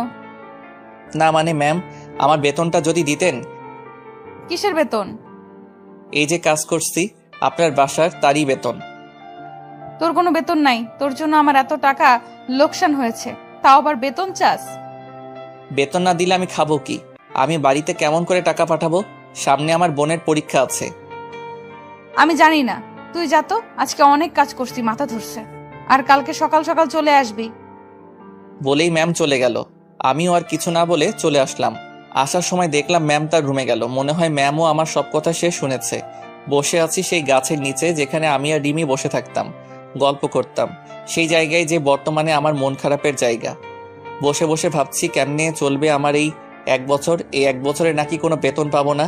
না মানে ম্যাম, আমার বেতনটা যদি দিতেন। কিসের বেতন? এই যে কাজ করছি আপনার বাসার, তারই বেতন। তোর কোনো বেতন নাই, তোর জন্য আমার এত টাকা লোকসান হয়েছে, তাও আবার বেতন চাস? বেতন না দিলে আমি খাবো কি? আমি বাড়িতে কেমন করে টাকা পাঠাবো? সামনে আমার বোনের পরীক্ষা আছে। আমি জানি না, তুই যা তো। আজকে অনেক কাজ করছি, মাথা ধরছে। আর কালকে সকাল সকাল চলে আসবি। বলেই ম্যাম চলে গেল। আমিও আর কিছু না বলে চলে আসলাম। আসার সময় দেখলাম ম্যাম তার রুমে গেল। মনে হয় ম্যামও আমার সব কথা সে শুনেছে। বসে আছি সেই গাছের নিচে, যেখানে আমি আর রিমি বসে থাকতাম, গল্প করতাম। সেই জায়গায় যে বর্তমানে আমার মন খারাপের জায়গা। বসে বসে ভাবছি কেমনে চলবে আমার এই 1 বছর। এই 1 বছরে নাকি কোনো বেতন পাবো না,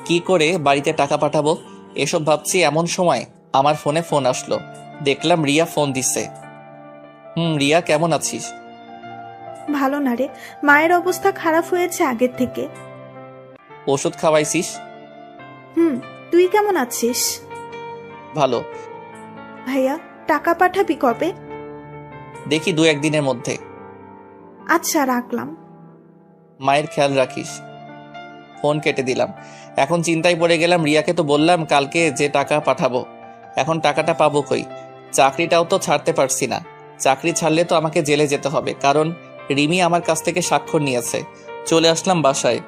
কি করে বাড়িতে টাকা পাঠাবো এসব ভাবছি। এমন সময় আমার ফোনে ফোন আসলো। দেখলাম রিয়া ফোন দিচ্ছে। রিয়া, কেমন আছিস? ভালো না রে, মায়ের অবস্থা খারাপ হয়েছে আগের থেকে। ওষুধ খাওয়াইছিস? তুই কেমন আছিস? ভালো। ভাইয়া, টাকা পাঠাবি কবে? দেখি 2-1 দিনের মধ্যে। আচ্ছা, রাখলাম। মায়ের খেয়াল রাখিস। ফোন কেটে দিলাম। এখন চিন্তায় পড়ে গেলাম। রিয়াকে তো বললাম কালকে যে টাকা পাঠাবো, এখন টাকাটা পাবো কই? চাকরিটাও তো ছাড়তে পারছি না। চাকরি ছাড়লে তো আমাকে জেলে যেতে হবে, কারণ রিমি আমার কাছ থেকে স্বাক্ষর নিয়েছে। চলে আসলাম বাসায়।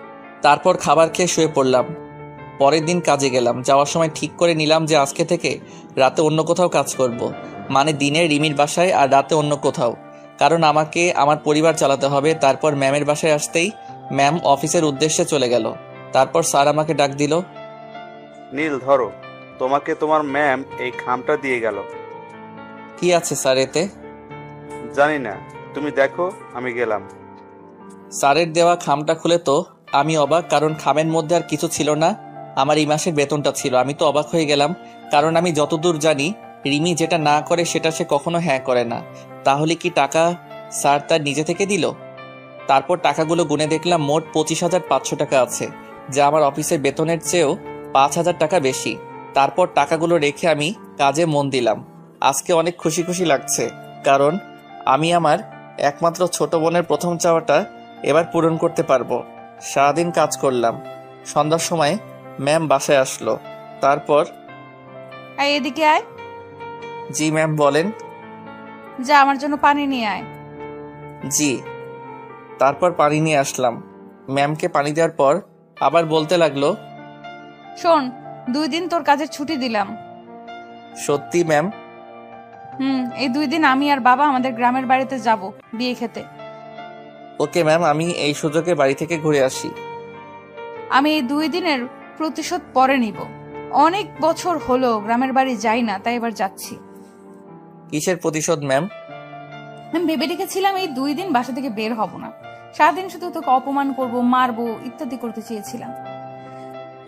তারপর খাবার খেয়ে শুয়ে পড়লাম। পরের দিন কাজে গেলাম। যাওয়ার সময় ঠিক করে নিলাম যে আজকে থেকে রাতে অন্য কোথাও কাজ করব। মানে দিনে রিমির বাসায় আর রাতে অন্য কোথাও, কারণ আমাকে আমার পরিবার চালাতে হবে। তারপর ম্যামের বাসায় আসতেই ম্যাম অফিসের উদ্দেশ্যে চলে গেল। তারপর স্যার আমাকে ডাক দিল, নীল ধরো, তোমাকে তোমার ম্যাম এই খামটা দিয়ে গেল। কি আছে স্যার এতে? জানি না, তুমি দেখো, আমি গেলাম। স্যারের দেওয়া খামটা খুলে তো আমি অবাক, কারণ খামের মধ্যে আর কিছু ছিল না, আমার এই মাসের বেতনটা ছিল। আমি তো অবাক হয়ে গেলাম, কারণ আমি যতদূর জানি রিমি যেটা না করে সেটা সে কখনো হ্যাঁ করে না। তাহলে কি টাকা স্যার তার নিজে থেকে দিল? তারপর টাকাগুলো গুনে দেখলাম মোট 25,500 টাকা আছে, যা আমার অফিসের বেতনের চেয়েও 5,000 টাকা বেশি। তারপর টাকাগুলো রেখে আমি কাজে মন দিলাম। আজকে অনেক খুশি খুশি লাগছে, কারণ আমি আমার একমাত্র ছোট বোনের প্রথম চাওয়াটা এবার পূরণ করতে পারবো। সারাদিন কাজ করলাম। সন্ধ্যার সময় ম্যাম বাসায় আসলো। তারপর আয় এদিকে আয়। জি ম্যাম বলেন। যা আমার জন্য পানি নিয়ে আয়। জি। তারপর পানি নিয়ে আসলাম। ম্যামকে পানি দেওয়ার পর আবার বলতে লাগলো, শোন, 2 দিন তোর কাজের ছুটি দিলাম। সত্যি ম্যাম? এই 2 দিন আমি আর বাবা আমাদের গ্রামের বাড়িতে যাব বিয়ে খেতে। ওকে ম্যাম, আমি এই সুযোগে বাড়ি থেকে ঘুরে আসি। আমি এই 2 দিনের প্রতিশোধ পরে নিব। অনেক বছর হলো গ্রামের বাড়ি যাই না, তাই এবার যাচ্ছি। কিসের প্রতিশোধ ম্যাম? আমি ভেবে রেখেছিলাম এই 2 দিন বাসা থেকে বের হব না। সারাদিন শুধু তোকে অপমান করব, মারবো, ইত্যাদি করতে চেয়েছিলাম।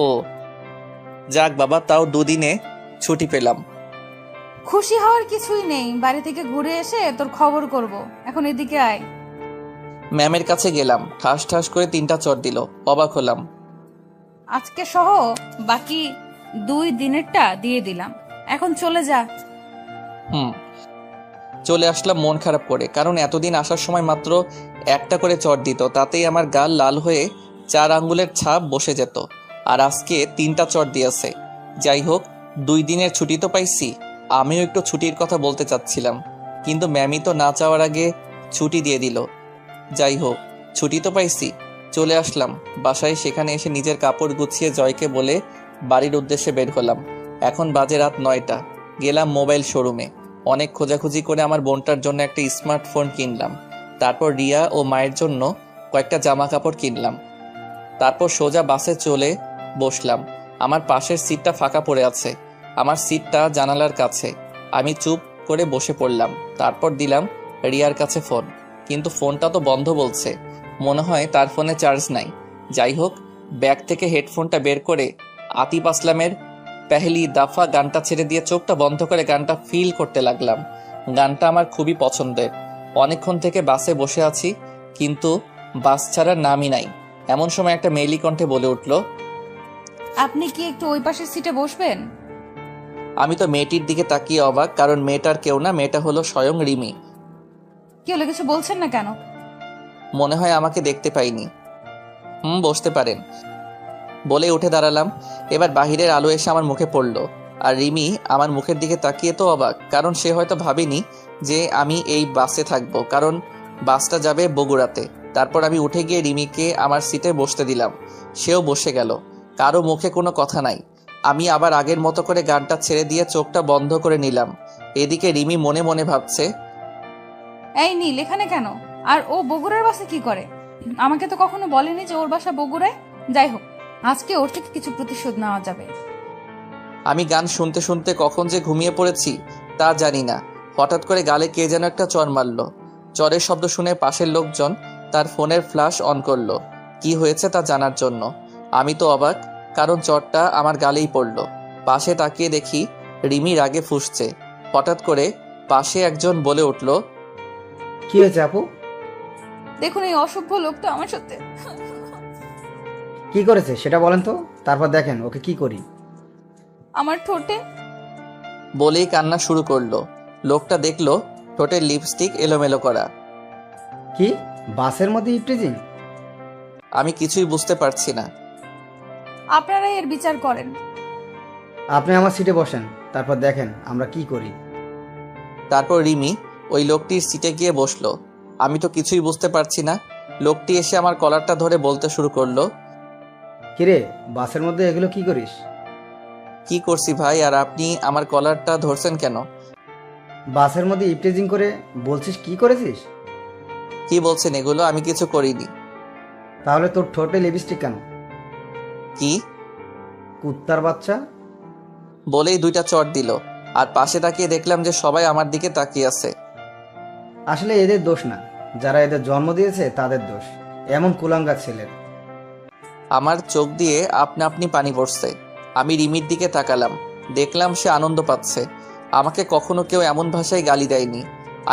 ও যাক বাবা, তাও 2 দিনে ছুটি পেলাম। খুশি হওয়ার কিছুই নেই, বাড়ি থেকে ঘুরে এসে তোর খবর করব। এখন এদিকে আয়। ম্যামের কাছে গেলাম, ঠাস ঠাস করে 3টা চড় দিল। অবাক হলাম। আজকে সহ বাকি 2 দিনেরটা দিয়ে দিলাম, এখন চলে যা। চলে আসলাম মন খারাপ করে, কারণ এতদিন আসার সময় মাত্র একটা করে চড় দিত, তাতেই আমার গাল লাল হয়ে 4 আঙ্গুলের ছাপ বসে যেত। আর আজকে 3টা চড় দিয়েছে। যাই হোক, 2 দিনের ছুটি তো পাইছি। আমিও একটু ছুটির কথা বলতে চাচ্ছিলাম, কিন্তু ম্যামই তো না চাওয়ার আগে ছুটি দিয়ে দিল। যাই হোক, ছুটি তো পাইছি। চলে আসলাম বাসায়। সেখানে এসে নিজের কাপড় গুছিয়ে জয়কে বলে বাড়ির উদ্দেশ্যে বের হলাম। এখন বাজে রাত 9টা। গেলাম মোবাইল শোরুমে। অনেক খোঁজাখুঁজি করে আমার বোনটার জন্য একটা স্মার্টফোন কিনলাম। তারপর রিয়া ও মায়ের জন্য কয়েকটা জামা কাপড় কিনলাম। তারপর সোজা বাসে চলে বসলাম। আমার পাশের সিটটা ফাঁকা পড়ে আছে। আমার সিটটা জানালার কাছে। আমি চুপ করে বসে পড়লাম। তারপর দিলাম রিয়ার কাছে ফোন, কিন্তু ফোনটা তো বন্ধ বলছে। মনে হয় তার ফোনে চার্জ নাই। যাই হোক, ব্যাগ থেকে হেডফোনটা বের করে আতিফ আসলামের পেহলি দাফা গানটা ছেড়ে দিয়ে চোখটা বন্ধ করে গানটা ফিল করতে লাগলাম। গানটা আমার খুবই পছন্দের। অনেকক্ষণ থেকে বাসে বসে আছি, কিন্তু বাস ছাড়ার নামই নাই। এমন সময় একটা মেয়েলি কণ্ঠে বলে উঠল, আপনি কি একটু ওই পাশের সিটে বসবেন? আমি তো মেয়েটির দিকে তাকিয়ে অবাক, কারণ মেয়েটার কেউ না, মেয়েটা হলো স্বয়ং রিমি। কি হলো, কিছু বলছেন না কেন? মনে হয় আমাকে দেখতে পাইনি। বসতে পারেন বলে উঠে দাঁড়ালাম। এবার বাহিরের আলো এসে আমার মুখে পড়ল, আর রিমি আমার মুখের দিকে তাকিয়ে তো অবাক, কারণ সে হয়তো ভাবেনি যে আমি এই বাসে থাকবো, কারণ বাসটা যাবে বগুড়াতে। তারপর আমি উঠে গিয়ে রিমিকে আমার সিটে বসতে দিলাম। সেও বসে গেল। কারো মুখে কোনো কথা নাই। আমি আবার আগের মতো করে গানটা ছেড়ে দিয়ে চোখটা বন্ধ করে নিলাম। এদিকে রিমি মনে মনে ভাবছে, এই নীল এখানে কেন? আর ও বগুড়ার বাসে কি করে? আমাকে তো কখনো বলেনি যে ওর বাসা বগুড়ায়। যাই হোক, আজকে ওর থেকে কিছু প্রতিশোধ নেওয়া যাবে। আমি গান শুনতে শুনতে কখন যে ঘুমিয়ে পড়েছি তা জানি না। হঠাৎ করে গালে কে যেন একটা চড় মারল। চরের শব্দ শুনে পাশের লোকজন তার ফোনের ফ্ল্যাশ অন করলো কি হয়েছে তা জানার জন্য। আমি তো অবাক, কারণ চড়টা আমার গালেই পড়ল। পাশে তাকিয়ে দেখি রিমি রাগে ফুঁসছে। হঠাৎ করে পাশে একজন বলে উঠল, কি হয়েছে আপু? দেখুন, এই অসভ্য লোকটা আমার সাথে। কি করেছে সেটা বলেন তো, তারপর দেখেন ওকে কি করি। আমার ঠোঁটে। বলেই কান্না শুরু করলো। লোকটা দেখলো ঠোঁটের লিপস্টিক এলোমেলো করা। কি বাসের মধ্যে ইফটিজিং? আমি কিছুই বুঝতে পারছি না। আপনারাই এর বিচার করেন। আপনি আমার সিটে বসেন, তারপর দেখেন আমরা কি করি। তারপর রিমি ওই লোকটির সিটে গিয়ে বসলো। আমি তো কিছুই বুঝতে পারছি না। লোকটি এসে আমার কলারটা ধরে বলতে শুরু করলো, কিরে বাসের মধ্যে এগুলো কি করিস? কি করছি ভাই, আর আপনি আমার কলারটা ধরছেন কেন? বাসের মধ্যে ইফটিজিং করে বলছিস কি করেছিস? কি বলছেন এগুলো? আমি কিছু করিনি। তাহলে তোর ঠোঁটে লিপস্টিক কেন? কি? কুত্তার বাচ্চা। বলেই 2টা চড় দিল। আর পাশে তাকিয়ে দেখলাম যে সবাই আমার দিকে তাকিয়ে আছে। আসলে এদের দোষ না, যারা এদের জন্ম দিয়েছে তাদের দোষ, এমন কুলাঙ্গার ছেলের। আমার চোখ দিয়ে আপনা আপনি পানি পড়ছে। আমি রিমির দিকে তাকালাম, দেখলাম সে আনন্দ পাচ্ছে। আমাকে কখনো কেউ এমন ভাষায় গালি দেয়নি।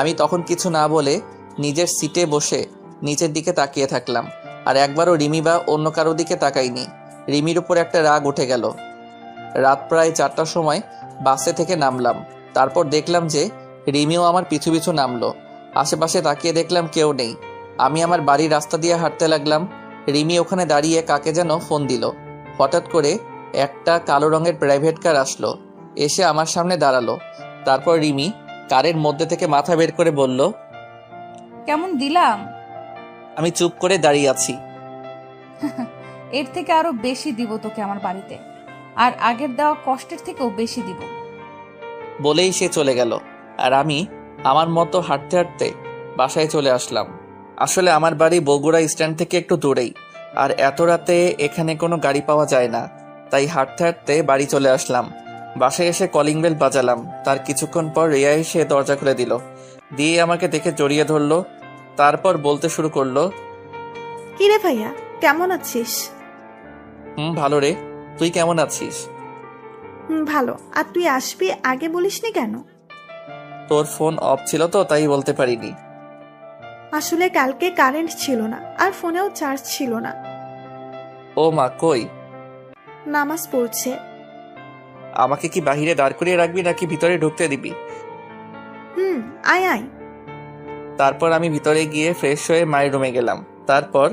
আমি তখন কিছু না বলে নিজের সিটে বসে নিচের দিকে তাকিয়ে থাকলাম, আর একবারও রিমি বা অন্য কারো দিকে তাকাইনি। রিমির উপর একটা রাগ উঠে গেল। রাত প্রায় 4টার সময় বাসে থেকে নামলাম। তারপর দেখলাম যে রিমিও আমার পিছু পিছু নামলো। আশেপাশে তাকিয়ে দেখলাম কেউ নেই। আমি আমার বাড়ির রাস্তা দিয়ে হাঁটতে লাগলাম। রিমি ওখানে দাঁড়িয়ে কাকে যেন ফোন দিল। হঠাৎ করে একটা কালো রঙের প্রাইভেট কার আসলো, এসে আমার সামনে দাঁড়ালো। তারপর রিমি কারের মধ্যে থেকে মাথা বের করে বলল, কেমন দিলাম? আমি চুপ করে দাঁড়িয়ে আছি। এর থেকে আরো বেশি দিব তোকে আমার বাড়িতে, আর আগের দেওয়া কষ্টের থেকেও বেশি দিব। বলেই সে চলে গেল, আর আমি আমার মতো হাঁটতে হাঁটতে বাসায় চলে আসলাম। আসলে আমার বাড়ি বগুড়া স্ট্যান্ড থেকে একটু দূরেই, আর এত রাতে এখানে কোনো গাড়ি পাওয়া যায় না, তাই হাঁটতে হাঁটতে বাড়ি চলে আসলাম। বাসায় এসে কলিং বেল বাজালাম। তার কিছুক্ষণ পর রিয়া এসে দরজা খুলে দিল, দিয়ে আমাকে দেখে জড়িয়ে ধরলো। তারপর বলতে শুরু করলো, কিরে ভাইয়া, কেমন আছিস? ভালো রে, তুই কেমন আছিস? ভালো। আর তুই আসবি আগে বলিসনি কেন? তোর ফোন অফ ছিল তো, তাই বলতে পারিনি। আসলে কালকে কারেন্ট ছিল না, আর ফোনেও চার্জ ছিল না। ও মা, কই? নামাজ পড়ছে। আমাকে কি বাহিরে দাঁড় করিয়ে রাখবি নাকি ভিতরে ঢুকতে দিবি? আয় আয়। তারপর আমি ভিতরে গিয়ে ফ্রেশ হয়ে মায়ের রুমে গেলাম। তারপর,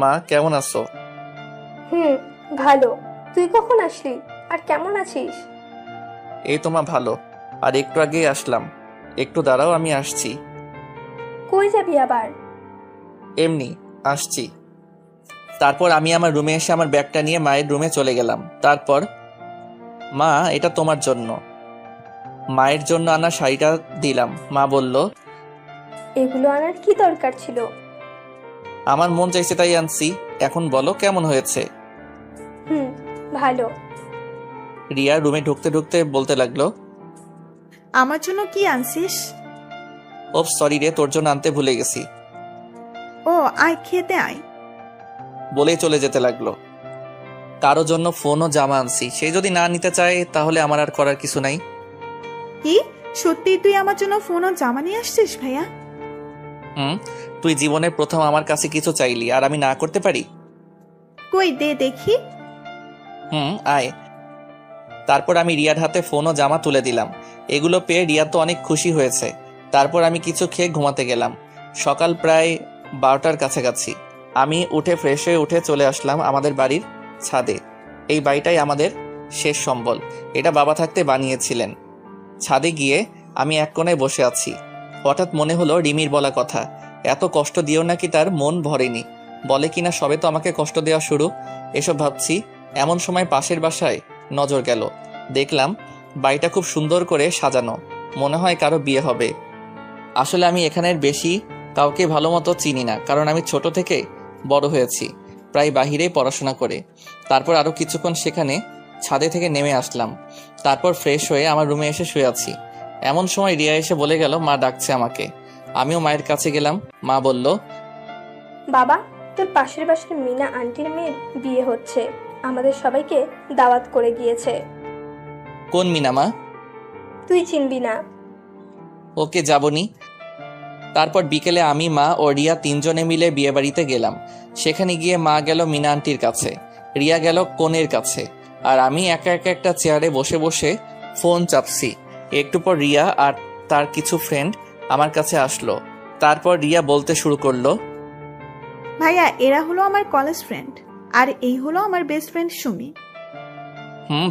মা কেমন আছো? ভালো। তুই কখন আসলি আর কেমন আছিস? এই তো মা, ভালো। আর একটু আগেই আসলাম। একটু দাঁড়াও, আমি আসছি। কই যাবি আবার? এমনি আসছি। তারপর আমি আমার রুমে এসে আমার ব্যাগটা নিয়ে মায়ের রুমে চলে গেলাম। তারপর, মা এটা তোমার জন্য। মায়ের জন্য আনা শাড়িটা দিলাম। মা বলল, এগুলো আনার কি দরকার ছিল? আমার মন চাইছে তাই আনছি। এখন বলো কেমন হয়েছে? ভালো। রিয়া রুমে ঢুকতে ঢুকতে বলতে লাগলো, আমার জন্য কি আনছিস? ও সরি রে, তোর জন্য আনতে ভুলে গেছি। ও আয়, খেতে আয়। বলেই চলে যেতে লাগলো। কারো জন্য ফোন ও জামা আনছি, সে যদি না নিতে চায় তাহলে আমার আর করার কিছু নাই। কি সত্যি তুই আমার জন্য ফোন ও জামা নিয়ে আসছিস ভাইয়া? তুই জীবনের প্রথম আমার কাছে কিছু চাইলি, আর আমি না করতে পারি? কই দে দেখি। আয়। তারপর আমি রিয়ার হাতে ফোন ও জামা তুলে দিলাম। এগুলো পেয়ে রিয়া তো অনেক খুশি হয়েছে। তারপর আমি কিছু খেয়ে ঘুমাতে গেলাম। সকাল প্রায় 12টার কাছাকাছি। আমি উঠে ফ্রেশ হয়ে উঠে চলে আসলাম আমাদের বাড়ির ছাদে। এই বাড়িটাই আমাদের শেষ সম্বল। এটা বাবা থাকতে বানিয়েছিলেন। ছাদে গিয়ে আমি এক কোণায় বসে আছি। হঠাৎ মনে হলো রিমির বলা কথা, এত কষ্ট দিও নাকি তার মন ভরেনি, বলে কিনা সবে তো আমাকে কষ্ট দেওয়া শুরু। এসব ভাবছি, এমন সময় পাশের বাসায় নজর গেল। দেখলাম বাড়িটা খুব সুন্দর করে সাজানো, মনে হয় কারো বিয়ে হবে। আসলে আমি এখানের বেশি কাউকে ভালো মতো চিনি না, কারণ আমি ছোট থেকে বড় হয়েছি প্রায় বাহিরেই পড়াশোনা করে। তারপর আরও কিছুক্ষণ সেখানে ছাদে থেকে নেমে আসলাম। তারপর ফ্রেশ হয়ে আমার রুমে এসে শুয়ে আছি। এমন সময় রিয়া এসে বলে গেল মা ডাকছে আমাকে। আমিও মায়ের কাছে গেলাম। মা বলল, বাবা, তোর পাশের বাসার মিনা আন্টির মেয়ের বিয়ে হচ্ছে, আমাদের সবাইকে দাওয়াত করে গিয়েছে। কোন মিনা মা? তুই চিনবি না। ওকে, যাবনি। তারপর বিকেলে আমি, মা ও রিয়া তিনজনে মিলে বিয়ে বাড়িতে গেলাম। সেখানে গিয়ে মা গেল মিনা আন্টির কাছে, রিয়া গেল কনের কাছে, আর আমি একা একা একটা চেয়ারে বসে বসে ফোন চাপছি। একটু পর রিয়া আর তার কিছু ফ্রেন্ড আমার কাছে আসলো। তারপর রিয়া বলতে শুরু করলো, ভাইয়া এরা হলো আমার কলেজ ফ্রেন্ড, আর এই হলো আমার বেস্ট ফ্রেন্ড সুমি।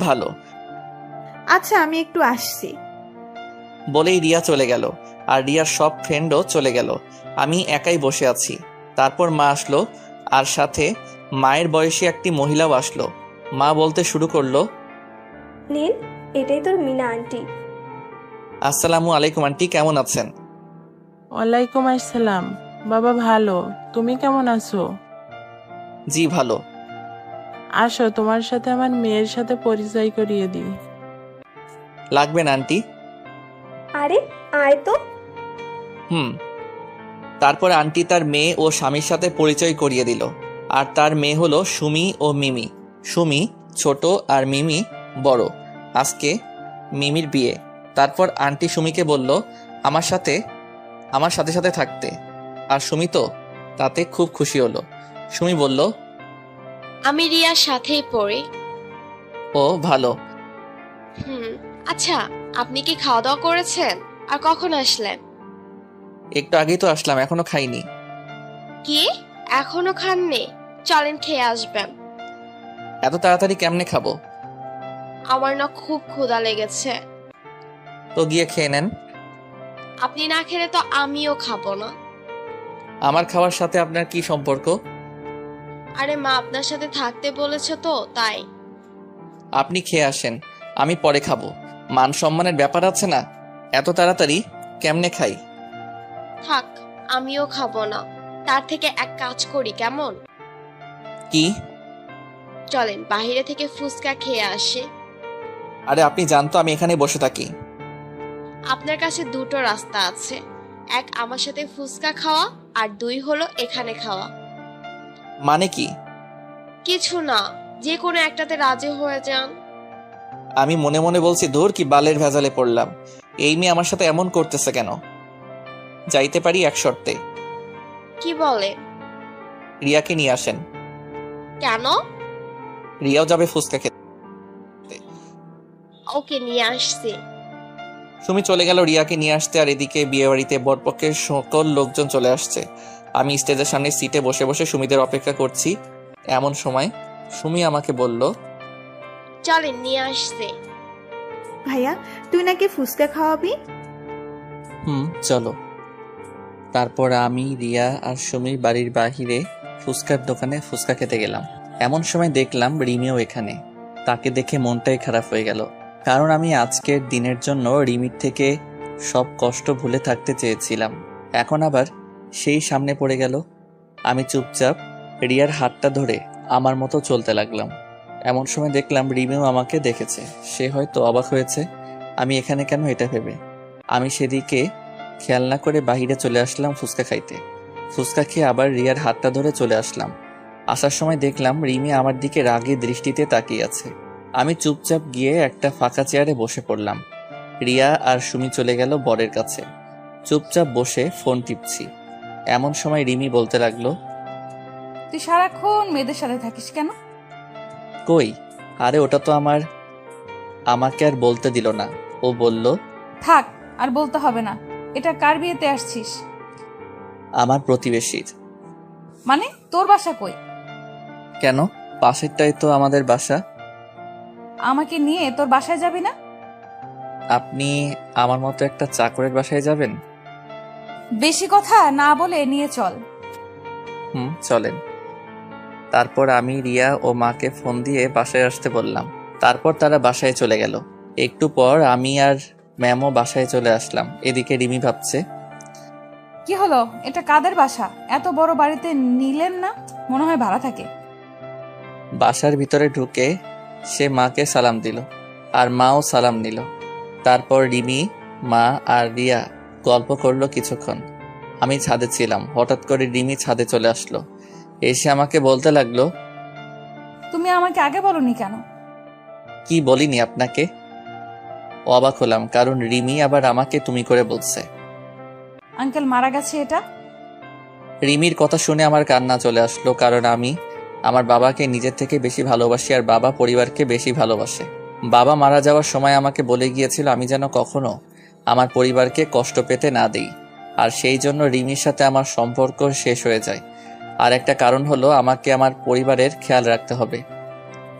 ভালো। আচ্ছা আমি একটু আসছি। বলেই রিয়া চলে গেল, আর রিয়ার সব ফ্রেন্ডও চলে গেল। আমি একাই বসে আছি। তারপর মা আসলো, আর সাথে মায়ের বয়সী একটি মহিলাও আসলো। মা বলতে শুরু করলো, নীল, এটাই তোর মিনা আন্টি। আসসালামু আলাইকুম আন্টি, কেমন আছেন? ওয়ালাইকুম আসসালাম। বাবা ভালো, তুমি কেমন আছো? জি ভালো। আসো, তোমার সাথে আমার মেয়ের সাথে পরিচয় করিয়ে দিই। লাগবে না আন্টি। আরে আয় তো। তারপর আন্টি তার মেয়ে ও স্বামীর সাথে পরিচয় করিয়ে দিল। আর তার মেয়ে হলো সুমি ও মিমি। সুমি ছোট আর মিমি বড়। আজকে মিমির বিয়ে। তারপর আন্টি সুমিকে বলল আমার সাথে সাথে থাকতে, আর সুমি তো তাতে খুব খুশি হলো। সুমি বলল, আমি রিয়ার সাথেই পড়ি। ও ভালো। আচ্ছা, আপনি কি খাওয়া দাওয়া করেছেন? আর কখন আসলেন? একটু আগেই তো আসলাম, এখনো খাইনি। কি, এখনো খাননি? চলেন খেয়ে আসবেন। এত তাড়াতাড়ি কেমনে খাবো? আমার না খুব ক্ষুধা লেগেছে। তো গিয়ে খেয়ে নেন। আপনি না খেলে তো আমিও খাবো না। আমার খাওয়ার সাথে আপনার কি সম্পর্ক? আরে মা আপনার সাথে থাকতে বলেছে তো তাই। আপনি খেয়ে আসেন, আমি পরে খাবো। মান সম্মানের ব্যাপার আছে না? এত তাড়াতাড়ি কেমনে খাই? থাক, আমিও খাবো না। তার থেকে এক কাজ করি কেমন? কি? চলেন বাইরে থেকে ফুচকা খেয়ে আসি। আরে আপনি জানতো আমি এখানে বসে থাকি। আপনার কাছে দুটো রাস্তা আছে, এক আমার সাথে ফুচকা খাওয়া আর দুই হলো এখানে খাওয়া। মানে কি? কিছু না, যে কোনো একটাতে রাজি হয়ে যান। আমি মনে মনে বলছি, ধুর কি বালের ভেজালে পড়লাম, এই মেয়ে আমার সাথে এমন করতেছে কেন? যাইতে পারি এক শর্তে। কি বলে? রিয়াকে নিয়ে আসেন। কেন? রিয়াও যাবে ফুচকা খেতে। ওকে নিয়ে আসছি। সুমি চলে গেল রিয়াকে নিয়ে আসতে, আর এদিকে বিয়ে বাড়িতে বরপক্ষের সকল লোকজন চলে আসছে। আমি স্টেজের সামনে সিটে বসে বসে সুমিদের অপেক্ষা করছি। এমন সময় সুমি আমাকে বলল, চলেন নিয়ে আসছে। ভাইয়া তুই নাকি ফুচকা খাওয়াবি? চলো। তারপর আমি, রিয়া আর সুমির বাড়ির বাহিরে ফুচকার দোকানে ফুচকা খেতে গেলাম। এমন সময় দেখলাম রিমিও এখানে। তাকে দেখে মনটাই খারাপ হয়ে গেল, কারণ আমি আজকের দিনের জন্য রিমির থেকে সব কষ্ট ভুলে থাকতে চেয়েছিলাম। এখন আবার সেই সামনে পড়ে গেল। আমি চুপচাপ রিয়ার হাতটা ধরে আমার মতো চলতে লাগলাম। এমন সময় দেখলাম রিমিও আমাকে দেখেছে। সে হয়তো অবাক হয়েছে আমি এখানে কেন, এটা ভেবে আমি সেদিকে খেয়াল না করে বাহিরে চলে আসলাম ফুচকা খাইতে। ফুচকা খেয়ে আবার রিয়ার হাতটা ধরে চলে আসলাম। আসার সময় দেখলাম রিমি আমার দিকে রাগী দৃষ্টিতে তাকিয়ে আছে। আমি চুপচাপ গিয়ে একটা ফাঁকা চেয়ারে বসে পড়লাম। রিয়া আর সুমি চলে গেল বরের কাছে। চুপচাপ বসে ফোন টিপছি। এমন সময় রিমি বলতে লাগলো, তুই সারাক্ষণ মেয়েদের সাথে থাকিস কেন? কই, আরে ওটা তো আমাকে আর বলতে দিল না। ও বলল, থাক আর বলতে হবে না। এটা কার বিয়েতে আসছিস? আমার প্রতিবেশীর। মানে তোর বাসা কই? কেন, পাশেরটাই তো আমাদের বাসা। আমাকে নিয়ে তোর বাসায় যাবি না? আপনি আমার মতো একটা চাকরের বাসায় যাবেন? বেশি কথা না বলে নিয়ে চল। চলেন। তারপর আমি রিয়া ও মাকে ফোন দিয়ে বাসায় আসতে বললাম। তারপর তারা বাসায় চলে গেল। একটু পর আমি আর ম্যামও বাসায় চলে আসলাম। এদিকে রিমি ভাবছে, কি হলো, এটা কাদের বাসা? এত বড় বাড়িতে নিলেন না, মনে হয় ভাড়া থাকে। বাসার ভিতরে ঢুকে সে মাকে সালাম দিল, আর মাও সালাম নিল। তারপর রিমি, মা আর রিয়া গল্প করলো কিছুক্ষণ। আমি ছাদে ছিলাম। হঠাৎ করে রিমি ছাদে চলে আসলো। এসে আমাকে বলতে লাগলো, তুমি আমাকে আগে বলনি কেন? কি বলিনি আপনাকে? অবাক হলাম, কারণ রিমি আবার আমাকে তুমি করে বলছে। আঙ্কেল মারা গেছে এটা? রিমির কথা শুনে আমার কান্না চলে আসলো, কারণ আমি আমার বাবাকে নিজের থেকে বেশি ভালোবাসি, আর বাবা পরিবারকে বেশি ভালোবাসে। বাবা মারা যাওয়ার সময় আমাকে বলে গিয়েছিল আমি যেন কখনো আমার পরিবারকে কষ্ট পেতে না দিই, আর সেই জন্য রিমির সাথে আমার সম্পর্ক শেষ হয়ে যায়। আর একটা কারণ হলো আমাকে আমার পরিবারের খেয়াল রাখতে হবে।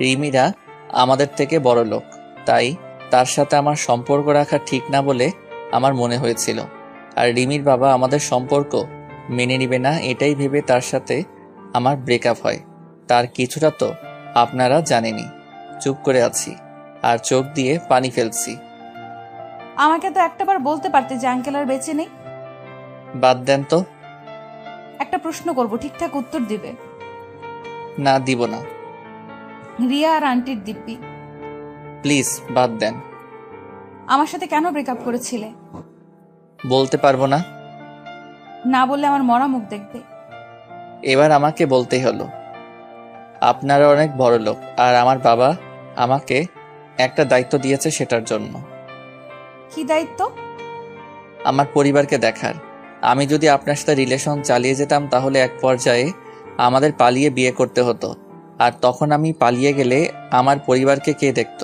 রিমিরা আমাদের থেকে বড় লোক, তাই তার সাথে আমার সম্পর্ক রাখা ঠিক না বলে আমার মনে হয়েছিল। আর রিমির বাবা আমাদের সম্পর্ক মেনে নিবে না, এটাই ভেবে তার সাথে আমার ব্রেকআপ হয়। তার কিছুটা তো আপনারা জানেনই। চুপ করে আছি আর চোখ দিয়ে পানি ফেলছি। আমাকে তো একটাবার বলতে পারতে যে আঙ্কেল আর বেঁচে নেই। বাদ দেন তো। একটা প্রশ্ন করব, ঠিকঠাক উত্তর দিবে। না, দিব না। রিয়া আর আন্টির দিব্যি। প্লিজ বাদ দেন। আমার সাথে কেন ব্রেকআপ করেছিলে? বলতে পারবো না। না বললে আমার মরা মুখ দেখবে। এবার আমাকে বলতেই হলো। আপনারা অনেক বড় লোক, আর আমার বাবা আমাকে একটা দায়িত্ব দিয়েছে, সেটার জন্য। কি দায়িত্ব? আমার পরিবারকে দেখার। আমি যদি আপনার সাথে রিলেশন চালিয়ে যেতাম তাহলে এক পর্যায়ে আমাদের পালিয়ে বিয়ে করতে হতো, আর তখন আমি পালিয়ে গেলে আমার পরিবারকে কে দেখত?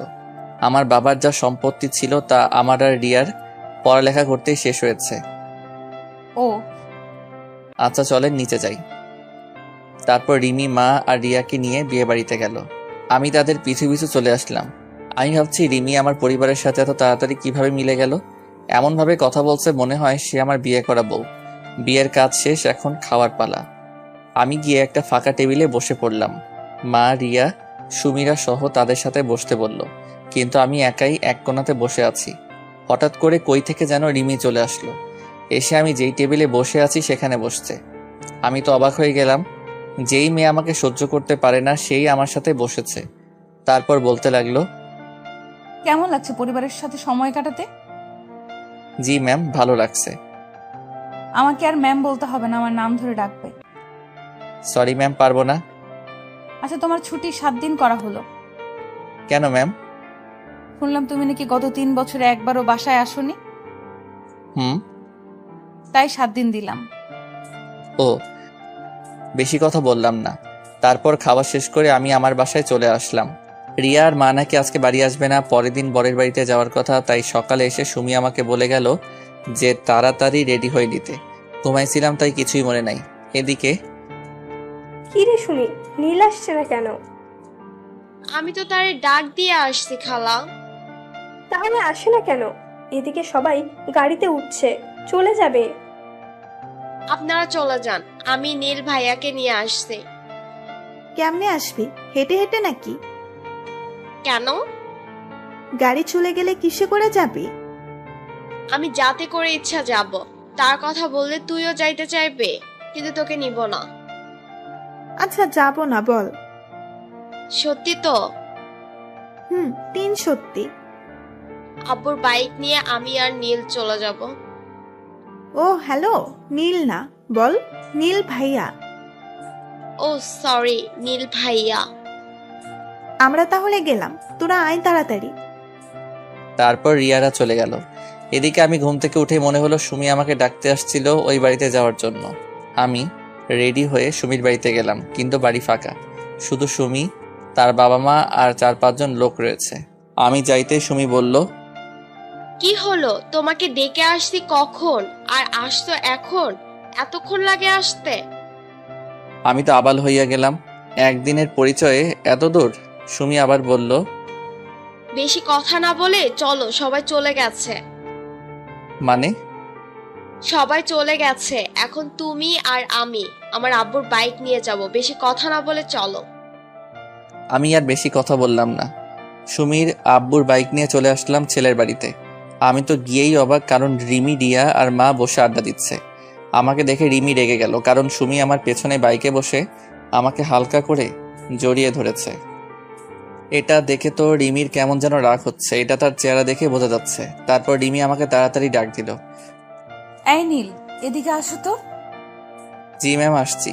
আমার বাবার যা সম্পত্তি ছিল তা আমার আর রিয়ার পড়ালেখা করতেই শেষ হয়েছে। ও আচ্ছা চলেন নিচে যাই। তারপর রিমি, মা আর রিয়াকে নিয়ে বিয়ে বাড়িতে গেল। আমি তাদের পিছু পিছু চলে আসলাম। আমি ভাবছি রিমি আমার পরিবারের সাথে এত তাড়াতাড়ি কিভাবে মিলে গেল। এমনভাবে কথা বলছে মনে হয় সে আমার বিয়ে করা বউ। বিয়ের কাজ শেষ, এখন খাওয়ার পালা। আমি গিয়ে একটা ফাঁকা টেবিলে বসে পড়লাম। মা, রিয়া, সুমিরা সহ তাদের সাথে বসতে বলল, কিন্তু আমি একাই এক কোণাতে বসে আছি। হঠাৎ করে কই থেকে যেন রিমি চলে আসলো, এসে আমি যেই টেবিলে বসে আছি সেখানে বসছে। আমি তো অবাক হয়ে গেলাম। যেই মেয়ে আমাকে সহ্য করতে পারে না সেই আমার সাথে বসেছে। তারপর বলতে লাগলো, কেমন লাগছে পরিবারের সাথে সময় কাটাতে? জি ম্যাম, ভালো লাগছে। আমাকে আর ম্যাম বলতে হবে না, আমার নাম ধরে ডাকবে। সরি ম্যাম, পারবো না। আচ্ছা, তোমার ছুটি 7 দিন করা হলো কেন ম্যাম? শুনলাম তুমি নাকি গত 3 বছরে একবারও বাসায় আসোনি। তাই 7 দিন দিলাম। ও, বেশি কথা বললাম না। তারপর খাওয়া শেষ করে আমি আমার বাসায় চলে আসলাম। রিয়া আর মা নাকি আজকে বাড়ি আসবে না, পরের দিন বরের বাড়িতে যাওয়ার কথা। তাই সকালে এসে সুমি আমাকে বলে গেল যে তাড়াতাড়ি রেডি হয়ে নিতে। ঘুমাইছিলাম তাই কিছুই মনে নাই। এদিকে কি রে সুমি, নীল আসছে না কেন? আমি তো তারে ডাক দিয়ে আসছি খালা। তাহলে আসে না কেন? এদিকে সবাই গাড়িতে উঠছে, চলে যাবে। আপনারা চলে যান, আমি নীল ভাইয়াকে নিয়ে আসছি। কেমনে আসবি? হেঁটে হেঁটে নাকি? কেন? গাড়ি চলে গেলে কিসে করে যাবি? আমি যাতে করে ইচ্ছা যাব। তার কথা বললে তুইও যাইতে চাইবে, কিন্তু তোকে নিব না। আচ্ছা, যাব না বল। সত্যি তো? 3 সত্যি। আব্বুর বাইক নিয়ে আমি আর নীল চলে যাব। ও হ্যালো, নীল না, বল নীল ভাইয়া। ও সরি, নীল ভাইয়া। আমরা তাহলে গেলাম, তোরা আয় তাড়াতাড়ি। তারপর রিয়ারা চলে গেল। এদিকে আমি ঘুম থেকে উঠে মনে হলো সুমি আমাকে ডাকতে আসছিল ওই বাড়িতে যাওয়ার জন্য। আমি রেডি হয়ে সুমির বাড়িতে গেলাম, কিন্তু বাড়ি ফাঁকা। শুধু সুমি, তার বাবা মা আর 4-5 জন লোক রয়েছে। আমি যাইতে সুমি বলল, কি হলো? তোমাকে ডেকে আসছি কখন, আর আসতো এখন? এতক্ষণ লাগে আসতে? আমি তো আবাল হইয়া গেলাম। একদিনের পরিচয়ে এত দূর? সুমি আবার বলল, বেশি কথা না বলে চলো, সবাই চলে গেছে। মানে? সবাই চলে গেছে, এখন তুমি আর আমি আমার আব্বুর বাইক নিয়ে যাব। বেশি কথা না বলে চলো। আমি আর বেশি কথা বললাম না। সুমির আব্বুর বাইক নিয়ে চলে আসলাম ছেলের বাড়িতে। আমি তো গিয়েই অবাক, কারণ রিমি, রিয়া আর মা বসে আড্ডা দিচ্ছে। আমাকে দেখে রিমি রেগে গেল, কারণ সুমি আমার পেছনে বাইকে বসে আমাকে হালকা করে জড়িয়ে ধরেছে। এটা দেখে তো রিমির কেমন যেন রাগ হচ্ছে, এটা তার চেহারা দেখে বোঝা যাচ্ছে। তারপর রিমি আমাকে তাড়াতাড়ি ডাক দিল, এই নীল, এদিকে আসো তো। জি ম্যাম, আসছি।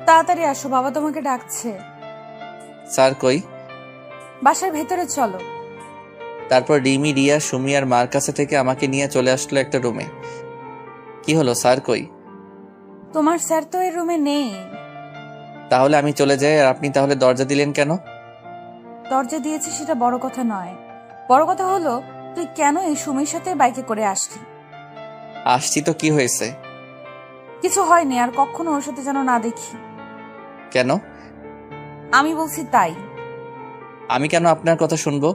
তাড়াতাড়ি আসো, বাবা তোমাকে ডাকছে। স্যার কই? বাসার ভেতরে চলো। তারপর রিমি, রিয়া, সুমি আর মার কাছে থেকে আমাকে নিয়ে চলে আসলো একটা রুমে। কি হলো, স্যার কই? তোমার স্যার তো এই রুমে নেই। তাহলে আমি চলে যাই, আর আপনি তাহলে দরজা দিলেন কেন? দরজা দিয়েছি সেটা বড় কথা নয়, বড় কথা হলো তুই কেন এই সুমির সাথে বাইকে করে আসলি? আসছি তো, কি হয়েছে? কিছু হয়নি, আর কখনো ওর সাথে যেন না দেখি। কেন? আমি বলছি তাই। আমি কেন আপনার কথা শুনবো?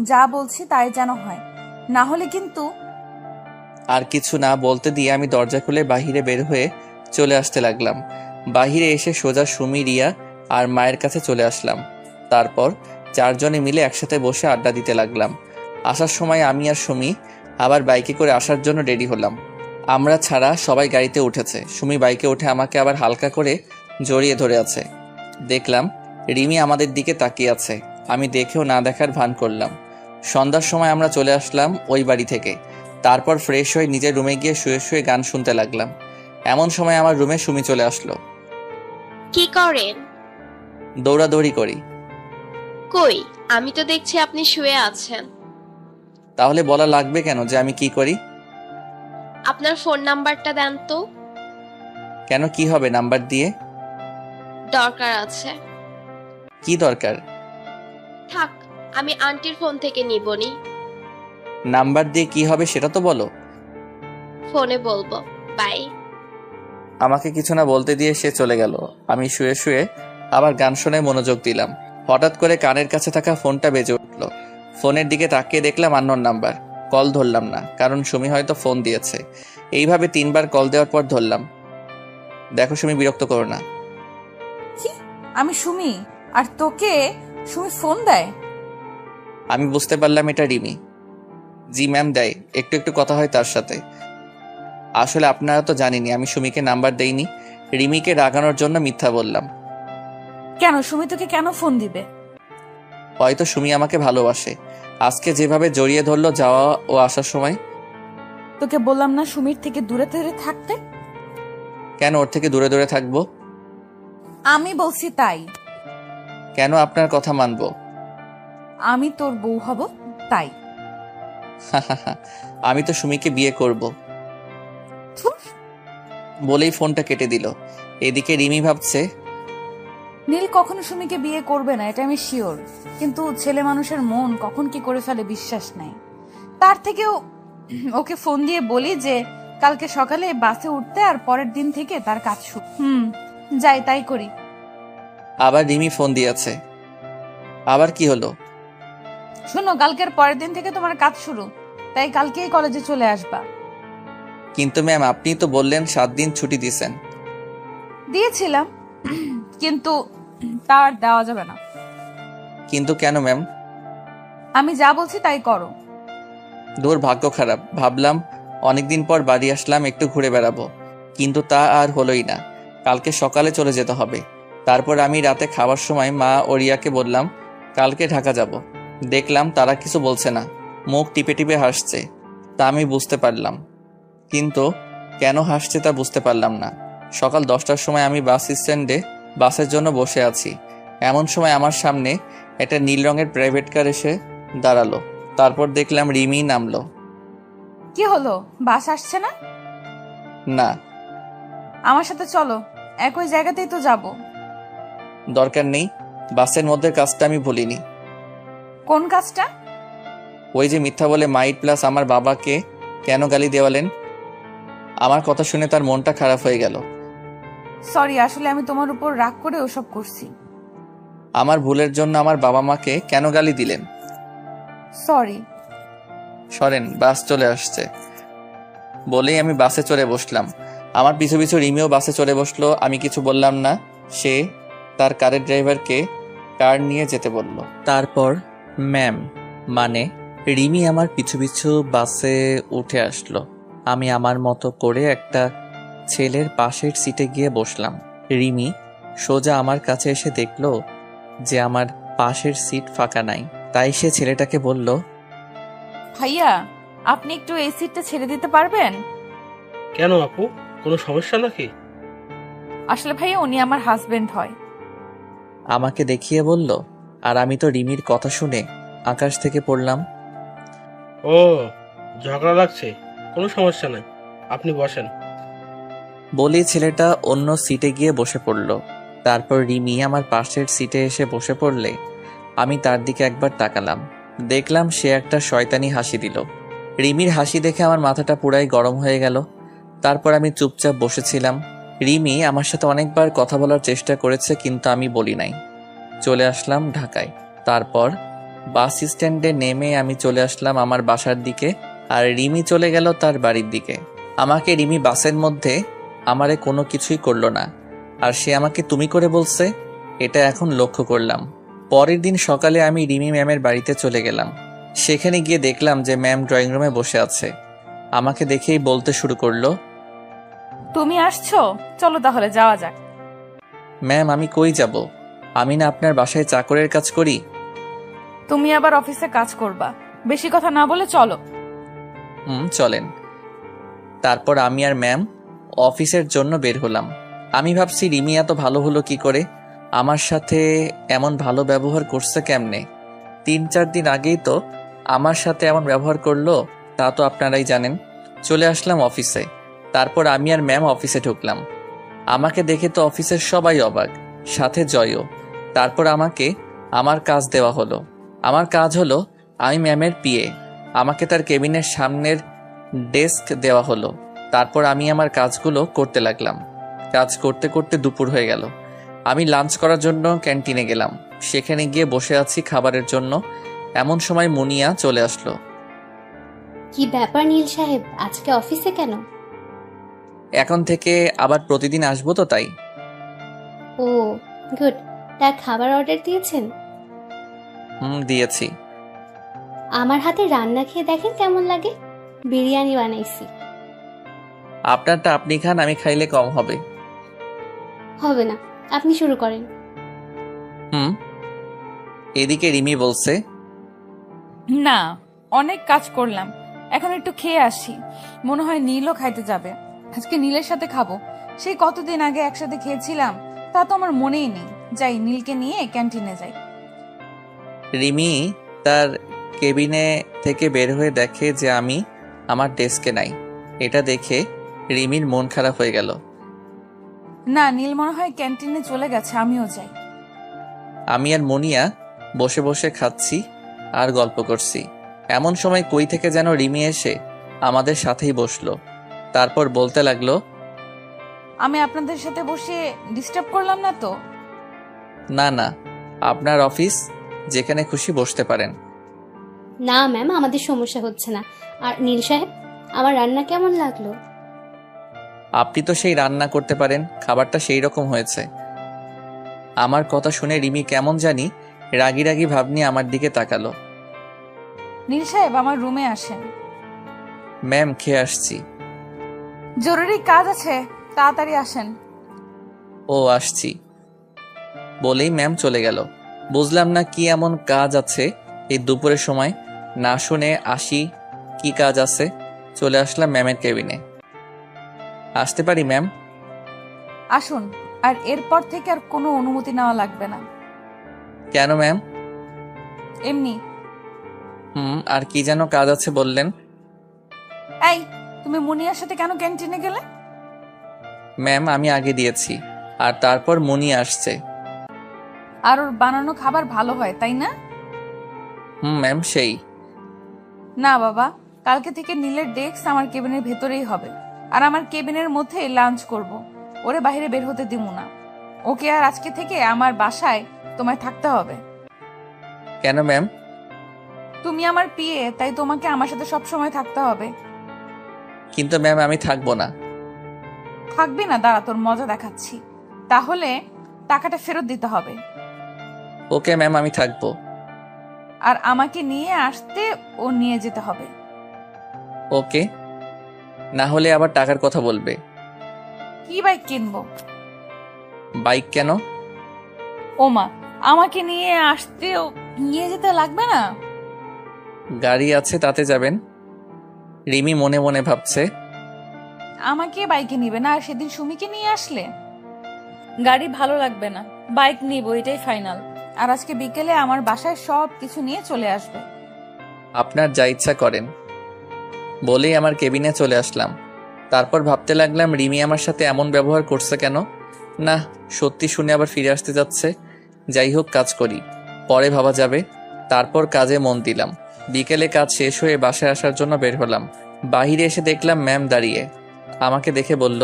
যা বলছি তাই যেন হয়, না হলে কিন্তু। আর কিছু না বলতে দিয়ে আমি দরজা খুলে বাহিরে বের হয়ে চলে আসতে লাগলাম। বাহিরে এসে সোজা সুমি, রিয়া আর মায়ের কাছে চলে আসলাম। তারপর 4 জনে মিলে একসাথে বসে আড্ডা দিতে লাগলাম। আসার সময় আমি আর সুমি আবার বাইকে করে আসার জন্য রেডি হলাম। আমরা ছাড়া সবাই গাড়িতে উঠেছে। সুমি বাইকে উঠে আমাকে আবার হালকা করে জড়িয়ে ধরে আছে। দেখলাম রিমি আমাদের দিকে তাকিয়ে আছে। আমি দেখেও না দেখার ভান করলাম। সন্ধ্যার সময় আমরা চলে আসলাম ওই বাড়ি থেকে। তারপর ফ্রেশ হয়ে নিজের রুমে গিয়ে শুয়ে শুয়ে গান শুনতে লাগলাম। এমন সময় আমার রুমে সুমি চলে আসলো। কি করেন? দৌড়াদৌড়ি করি। কই, আমি তো দেখছি আপনি শুয়ে আছেন। তাহলে বলা লাগবে কেন যে আমি কি করি? আপনার ফোন নাম্বারটা দেন তো। কেন, কি হবে নাম্বার দিয়ে? দরকার আছে। কি দরকার? থাক, আমি আন্টির ফোন থেকে নিবনি। নাম্বার দিয়ে কি হবে সেটা তো বলো। ফোনে বলবো, বাই। আমাকে কিছু না বলতে দিয়ে সে চলে গেল। আমি শুয়ে শুয়ে আবার গান শোনায় মনোযোগ দিলাম। হঠাৎ করে কানের কাছে থাকা ফোনটা বেজে উঠল। ফোনের দিকে তাকিয়ে দেখলাম আননোন নাম্বার। কল ধরলাম না, কারণ সুমি হয়তো ফোন দিয়েছে। এইভাবে 3বার কল দেওয়ার পর ধরলাম। দেখো সুমি, বিরক্ত করো না। কি? আমি সুমি, আর তোকে সুমি ফোন দেয়? আমি বুঝতে পারলাম এটা রিমি। জি ম্যাম, দেয়। একটু একটু কথা হয় তার সাথে। আসলে আপনারা তো জানেনই আমি সুমিকে নাম্বার দেইনি। রিমিকে রাগানোর জন্য মিথ্যা বললাম। কেন? সুমি তোকে কেন ফোন দিবে? হয়তো সুমি আমাকে ভালোবাসে। আজকে যেভাবে জড়িয়ে ধরলো যাওয়া ও আসার সময়। তোকে বললাম না সুমির থেকে দূরে দূরে থাকতে? কেন ওর থেকে দূরে দূরে থাকবো? আমি বলছি তাই। কেন আপনার কথা মানবো? আমি তোর বউ হব তাই। আমি তো সুমিকে বিয়ে করব বলেই ফোনটা কেটে দিল। এদিকে রিমি ভাবছে, নীল কখনো সুমিকে বিয়ে করবে না, এটা আমি শিওর। কিন্তু ছেলে মানুষের মন কখন কি করে ফেলে বিশ্বাস নেই। তার থেকেও ওকে ফোন দিয়ে বলি যে কালকে সকালে বাসে উঠতে, আর পরের দিন থেকে তার কাজ শুরু। যাই তাই করি। আবার রিমি ফোন দিয়েছে। আবার কি হলো? শোনো, কালকের পরের দিন থেকে তোমার কাজ শুরু, তাই কালকেই কলেজে চলে আসবা। কিন্তু ম্যাম, আপনি তো বললেন 7 দিন ছুটি দিয়েছেন। দিয়েছিলাম, কিন্তু তার দেওয়া যাবে না। কিন্তু কেন ম্যাম? আমি যা বলছি তাই করো। দূর, ভাগ্য খারাপ। ভাবলাম অনেকদিন পর বাড়ি আসলাম, একটু ঘুরে বেড়াবো, কিন্তু তা আর হলোই না। কালকে সকালে চলে যেতে হবে। তারপর আমি রাতে খাবার সময় মা ও রিয়াকে বললাম কালকে ঢাকা যাব। দেখলাম তারা কিছু বলছে না, মুখ টিপে টিপে হাসছে। তা আমি বুঝতে পারলাম, কিন্তু কেন হাসছে তা বুঝতে পারলাম না। সকাল 10টার সময় আমি বাস স্ট্যান্ডে বাসের জন্য বসে আছি। এমন সময় আমার সামনে একটা নীল রঙের প্রাইভেট কার এসে দাঁড়ালো। তারপর দেখলাম রিমি নামলো। কি হলো, বাস আসছে না? না। আমার সাথে চলো, একই জায়গাতেই তো যাব। দরকার নেই, বাসের মধ্যে কাজটা আমি ভুলিনি। কোন কাজটা? ওই যে মিথ্যা বলে মাইট প্লাস আমার বাবাকে কেন গালি দেওয়ালেন। আমার কথা শুনে তার মনটা খারাপ হয়ে গেল। সরি, আসলে আমি তোমার উপর রাগ করে ওসব করছি। আমার ভুলের জন্য আমার বাবা মাকে কেন গালি দিলেন? সরি। সরেন, বাস চলে আসছে বলেই আমি বাসে চড়ে বসলাম। আমার পিছু পিছু রিমিও বাসে চড়ে বসলো। আমি কিছু বললাম না। সে তার কারের ড্রাইভারকে কার নিয়ে যেতে বলল। তারপর ম্যাম মানে রিমি আমার পিছু পিছু বাসে উঠে আসলো। আমি আমার মতো করে একটা ছেলের পাশের সিটে গিয়ে বসলাম। রিমি সোজা আমার কাছে এসে দেখলো যে আমার পাশের সিট ফাঁকা নাই। তাই সে ছেলেটাকে বলল, ভাইয়া আপনি একটু এই সিটটা ছেড়ে দিতে পারবেন? কেন আপু, কোনো সমস্যা নাকি? আসলে ভাইয়া উনি আমার হাজবেন্ড হয়। আমাকে দেখিয়ে বলল। আর আমি তো রিমির কথা শুনে আকাশ থেকে পড়লাম। ও, ঝগড়া লাগছে? কোনো সমস্যা নাই, আপনি বসেন। বলি ছেলেটা অন্য সিটে গিয়ে বসে পড়ল। তারপর রিমি আমার পাশের সিটে এসে বসে পড়লে আমি তার দিকে একবার তাকালাম। দেখলাম সে একটা শয়তানি হাসি দিল। রিমির হাসি দেখে আমার মাথাটা পুরাই গরম হয়ে গেল। তারপর আমি চুপচাপ বসেছিলাম। রিমি আমার সাথে অনেকবার কথা বলার চেষ্টা করেছে, কিন্তু আমি বলি নাই। চলে আসলাম ঢাকায়। তারপর বাস স্ট্যান্ডে নেমে আমি চলে আসলাম আমার বাসার দিকে, আর রিমি চলে গেল তার বাড়ির দিকে। আমাকে রিমি বাসের মধ্যে আমারে কোনো কিছুই করলো না, আর সে আমাকে তুমি করে বলছে, এটা এখন লক্ষ্য করলাম। পরের দিন সকালে আমি রিমি ম্যামের বাড়িতে চলে গেলাম। সেখানে গিয়ে দেখলাম যে ম্যাম ড্রয়িং রুমে বসে আছে। আমাকে দেখেই বলতে শুরু করলো, তুমি আসছো, চলো তাহলে যাওয়া যাক। ম্যাম আমি কই যাব? আমি না আপনার বাসায় চাকরের কাজ করি। তুমি আবার অফিসে কাজ করবা, বেশি কথা না বলে চলো। চলেন। তারপর আমি আর ম্যাম অফিসের জন্য বের হলাম। আমি ভাবছি রিমি এত ভালো হলো কি করে, আমার সাথে এমন ভালো ব্যবহার করছে কেমনে? 3-4 দিন আগেই তো আমার সাথে এমন ব্যবহার করলো, তা তো আপনারাই জানেন। চলে আসলাম অফিসে। তারপর আমি আর ম্যাম অফিসে ঢুকলাম। আমাকে দেখে তো অফিসের সবাই অবাক, সাথে জয়ও। তারপর আমাকে আমার কাজ দেওয়া হলো। আমার কাজ হলো আমি ম্যামের পিএ। আমাকে তার কেবিনের সামনের ডেস্ক দেওয়া হলো। তারপর আমি আমার কাজগুলো করতে লাগলাম। কাজ করতে করতে দুপুর হয়ে গেল। আমি লাঞ্চ করার জন্য ক্যান্টিনে গেলাম। সেখানে গিয়ে বসে আছি খাবারের জন্য, এমন সময় মুনিয়া চলে আসলো। কি ব্যাপার নীল সাহেব, আজকে অফিসে কেন? এখন থেকে আবার প্রতিদিন আসবো তো, তাই। ও গুড। তা খাবার অর্ডার দিয়েছেন? দিয়েছি। আমার হাতে রান্না খেয়ে দেখেন কেমন লাগে। বিরিয়ানি বানাইছি। আপনারটা আপনি খান, আমি খাইলে কম হবে। হবে না, আপনি শুরু করেন। এদিকে রিমি বলছে, না, অনেক কাজ করলাম, এখন একটু খেয়ে আসি। মনে হয় নীলও খাইতে যাবে। আজকে নীলের সাথে খাবো। সেই কতদিন আগে একসাথে খেয়েছিলাম, তা তো আমার মনেই নেই। যাই, নীলকে নিয়ে ক্যান্টিনে যাই। রিমি তার কেবিনে থেকে বের হয়ে দেখে যে আমি আমার ডেস্কে নাই। এটা দেখে রিমির মন খারাপ হয়ে গেল। না, নীল মনে হয় ক্যান্টিনে চলে গেছে, আমিও যাই। আমি আর মুনিয়া বসে বসে খাচ্ছি আর গল্প করছি। এমন সময় কই থেকে যেন রিমি এসে আমাদের সাথেই বসলো। তারপর বলতে লাগলো, আমি আপনাদের সাথে বসে ডিস্টার্ব করলাম না তো? না না, আপনার অফিস, যেখানে খুশি বসতে পারেন। না ম্যাম, আমাদের সমস্যা হচ্ছে না। আর নীল সাহেব, আমার রান্না কেমন লাগলো? আপনি তো সেই রান্না করতে পারেন, খাবারটা সেই রকম হয়েছে। আমার কথা শুনে রিমি কেমন জানি রাগি রাগি ভাব নিয়ে আমার দিকে তাকালো। নীল সাহেব, আমার রুমে আসেন। ম্যাম, খেয়ে আসছি। জরুরি কাজ আছে, তাড়াতাড়ি আসেন। ও, আসছি বলেই ম্যাম চলে গেল। বুঝলাম না কি এমন কাজ আছে এই দুপুরের সময়। না শুনে আসি কি কাজ আছে। চলে আসলাম ম্যামের কেবিনে। আসতে পারি ম্যাম? আসুন। আর এরপর থেকে আর কোনো অনুমতি নেওয়া লাগবে না। কেন ম্যাম? এমনি। আর কি যেন কাজ আছে বললেন? এই, তুমি মুনিয়ার সাথে কেন ক্যান্টিনে গেলে? ম্যাম, আমি আগে দিয়েছি, আর তারপর মুনিয়া আসছে। আর ওর বানানো খাবার ভালো হয়, তাই না? ম্যাম, সেই। না বাবা, কালকে থেকে নীলের ডেস্ক আমার কেবিনের ভেতরেই হবে। আর আমার কেবিনের মধ্যে লাঞ্চ করব। ওরে বাইরে বের হতে দিব না। ওকে আর আজকে থেকে আমার বাসায় তোমায় থাকতে হবে। কেন ম্যাম? তুমি আমার পিএ, তাই তোমাকে আমার সাথে সব সময় থাকতে হবে। কিন্তু ম্যাম, আমি থাকবো না। থাকবি না? দাঁড়া, তোর মজা দেখাচ্ছি। তাহলে টাকাটা ফেরত দিতে হবে। ওকে ম্যাম, আমি থাকবো। আর আমাকে নিয়ে আসতে ও নিয়ে যেতে হবে। ওকে, না হলে আবার টাকার কথা বলবে। কি বাইক কিনবো? বাইক কেন? ওমা, আমাকে নিয়ে আসতে ও নিয়ে যেতে লাগবে না? গাড়ি আছে, তাতে যাবেন। রিমি মনে মনে ভাবছে, আমাকে বাইকে নিবে না, আর সেদিন সুমিকে নিয়ে আসলে? গাড়ি ভালো লাগবে না, বাইক নিব, এটাই ফাইনাল। আর আজকে বিকেলে আমার বাসায় সব কিছু নিয়ে চলে আসবে। আপনার যা ইচ্ছা করেন বলেই আমার কেবিনে চলে আসলাম। তারপর ভাবতে লাগলাম রিমি আমার সাথে এমন ব্যবহার করছে কেন। না, সত্যি শুনে আবার ফিরে আসতে যাচ্ছে। যাই হোক, কাজ করি, পরে ভাবা যাবে। তারপর কাজে মন দিলাম। বিকেলে কাজ শেষ হয়ে বাসায় আসার জন্য বের হলাম। বাহিরে এসে দেখলাম ম্যাম দাঁড়িয়ে। আমাকে দেখে বলল,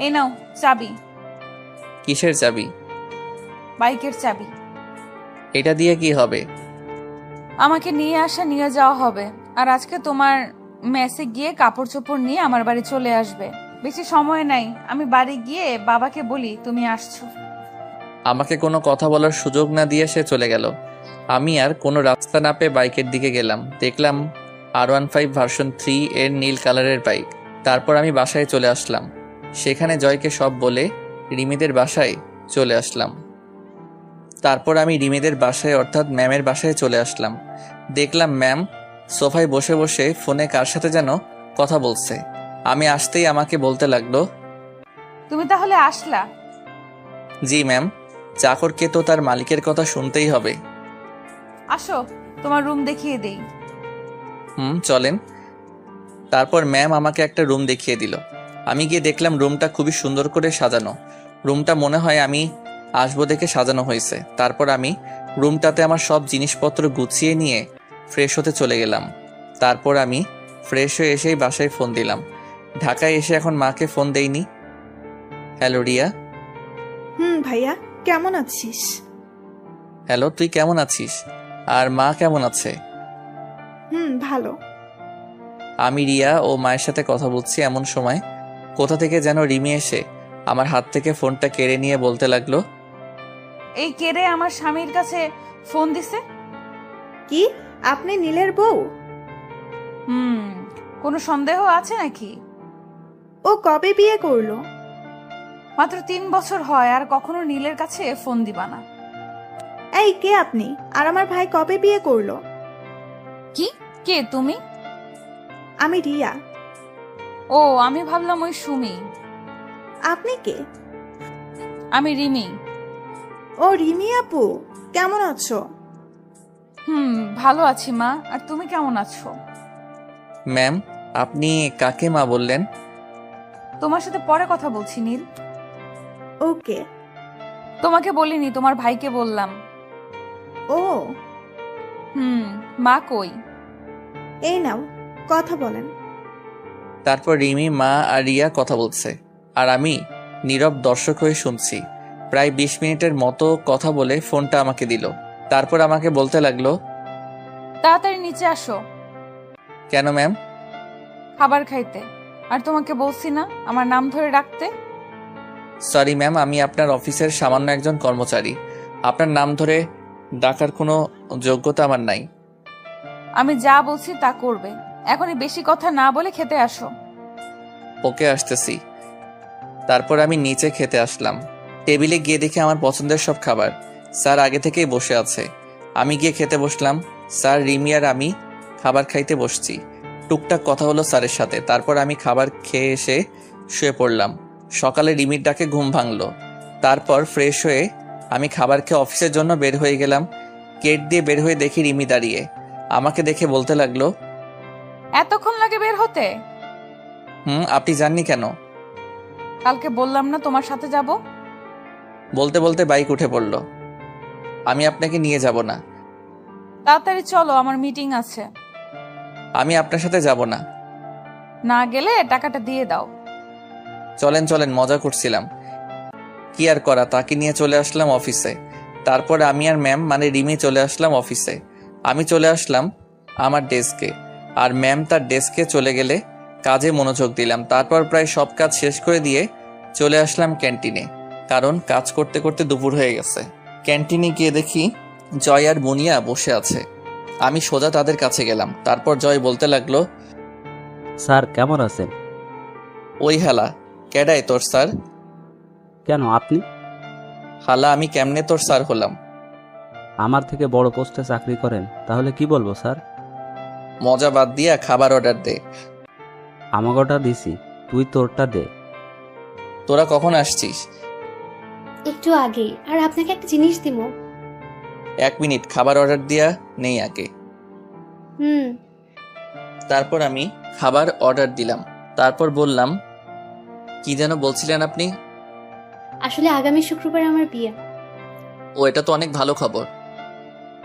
এই নাও চাবি। কিসের চাবি? বাইকের চাবি। এটা দিয়ে কি হবে? আমাকে নিয়ে আসা নিয়ে যাওয়া হবে। আর আজকে তোমার মেসে গিয়ে কাপড় চোপড় নিয়ে আমার বাড়ি চলে আসবে। বেশি সময় নাই, আমি বাড়ি গিয়ে বাবাকে বলি তুমি আসছো। আমাকে কোনো কথা বলার সুযোগ না দিয়ে সে চলে গেল। আমি আর কোনো রাস্তা না পেয়ে বাইকের দিকে গেলাম। দেখলাম R15 ভার্সন 3 এর নীল কালারের বাইক। তারপর আমি বাসায় চলে আসলাম। সেখানে জয়কে সব বলে রিমিদের বাসায় চলে আসলাম। তারপর আমি রিমিদের বাসায় অর্থাৎ ম্যামের বাসায় চলে আসলাম। দেখলাম ম্যাম সোফায় বসে বসে ফোনে কার সাথে যেন কথা বলছে। আমি আসতেই আমাকে বলতে লাগলো, তুমি তাহলে আসলা? জি ম্যাম, চাকরকে তো তার মালিকের কথা শুনতেই হবে। আসো, তোমার রুম দেখিয়ে দেই। চলেন। তারপর ম্যাম আমাকে একটা রুম দেখিয়ে দিল। আমি গিয়ে দেখলাম রুমটা খুবই সুন্দর করে সাজানো। রুমটা মনে হয় আমি আসবো দেখে সাজানো হয়েছে। তারপর আমি রুমটাতে আমার সব জিনিসপত্র গুছিয়ে নিয়ে ফ্রেশ হতে চলে গেলাম। তারপর আমি ফ্রেশ হয়ে এসেই বাসায় ফোন দিলাম। ঢাকায় এসে এখন মাকে ফোন দেইনি। হ্যালো রিয়া। ভাইয়া, কেমন আছিস? হ্যালো, তুই কেমন আছিস? আর মা কেমন আছে? ভালো। আমি রিয়া ও মায়ের সাথে কথা বলছি, এমন সময় কোথা থেকে যেন রিমি এসে আমার হাত থেকে ফোনটা কেড়ে নিয়ে বলতে লাগলো, এই কেড়ে আমার স্বামীর কাছে ফোন দিছে। কি আপনি নীলের বউ? কোনো সন্দেহ আছে নাকি? ও কবে বিয়ে করলো? মাত্র 3 বছর হয়, আর কখনো নীলের কাছে ফোন দিবা না। এই কে আপনি? আর আমার ভাই কবে বিয়ে করলো? কি? কে তুমি? আমি রিয়া। ও, আমি ভাবলাম ওই সুমি। আপনি কে? আমি রিমি। ও রিমি আপু, কেমন আছো? ভালো আছি মা, আর তুমি কেমন আছো? ম্যাম, আপনি কাকে মা বললেন? তোমার সাথে পরে কথা বলছি নীল। ওকে। তোমাকে বলিনি, তোমার ভাইকে বললাম। ও মা কই? এই নাও, কথা বলেন। তারপর রিমি, মা আর রিয়া কথা বলছে, আর আমি নীরব দর্শক হয়ে শুনছি। প্রায় 20 মিনিটের মতো কথা বলে ফোনটা আমাকে দিল। তারপর আমাকে বলতে লাগলো, তাড়াতাড়ি নিচে আসো। কেন ম্যাম? খাবার খাইতে। আর তোমাকে বলছি না আমার নাম ধরে ডাকতে? সরি ম্যাম, আমি আপনার অফিসের সামান্য একজন কর্মচারী। আপনার নাম ধরে ডাকার কোনো যোগ্যতা আমার নাই। আমি যা বলছি তা করবে। এখনই বেশি কথা না বলে খেতে আসো। ওকে, আসতেছি। তারপর আমি নিচে খেতে আসলাম। টেবিলে গিয়ে দেখি আমার পছন্দের সব খাবার। স্যার আগে থেকেই বসে আছে। আমি গিয়ে খেতে বসলাম। স্যার, রিমি আর আমি খাবার খাইতে বসছি। টুকটাক কথা হলো স্যারের সাথে। তারপর আমি খাবার খেয়ে এসে শুয়ে পড়লাম। সকালে রিমির ডাকে ঘুম ভাঙলো। তারপর ফ্রেশ হয়ে আমি খাবার খেয়ে অফিসের জন্য বের হয়ে গেলাম। গেট দিয়ে বের হয়ে দেখি রিমি দাঁড়িয়ে। আমাকে দেখে বলতে লাগলো, এতক্ষণ লাগে বের হতে? আপনি জাননি কেন? কালকে বললাম না তোমার সাথে যাব? বলতে বলতে বাইক উঠে পড়ল। আমি আপনাকে নিয়ে যাব না। তাড়াতাড়ি চলো, আমার মিটিং আছে। আমি আপনার সাথে যাব না। না গেলে টাকাটা দিয়ে দাও। চলেন চলেন, মজা করছিলাম। কি আর করা, তাকে নিয়ে চলে আসলাম অফিসে। তারপর আমি আর ম্যাম মানে রিমি চলে আসলাম অফিসে। আমি চলে আসলাম আমার ডেস্কে, আর ম্যাম তার ডেস্কে চলে গেলে কাজে মনোযোগ দিলাম। তারপর প্রায় সব কাজ শেষ করে দিয়ে চলে আসলাম ক্যান্টিনে, কারণ কাজ করতে করতে দুপুর হয়ে গেছে। ক্যান্টিনে গিয়ে দেখি জয় আর মুনিয়া বসে আছে। আমি সোজা তাদের কাছে গেলাম। তারপর জয় বলতে লাগলো, স্যার কেমন আছেন? ওই হালা, কেডায় তোর স্যার? কেন আপনি? হালা, আমি কেমনে তোর স্যার হলাম? আমার থেকে বড় পোস্টে চাকরি করেন, তাহলে কি বলবো স্যার? মজা বাদ দিয়া খাবার অর্ডার দে। আমাকে ওটা দিছি, তুই তোরটা দে। তোরা কখন আসছিস? একটু আগে। আর আপনাকে একটা জিনিস দিব। 1 মিনিট, খাবার অর্ডার দিয়া নেই আগে। তারপর আমি খাবার অর্ডার দিলাম। তারপর বললাম, কি যেন বলছিলেন আপনি? আসলে আগামী শুক্রবার আমার বিয়ে। ও, এটা তো অনেক ভালো খবর।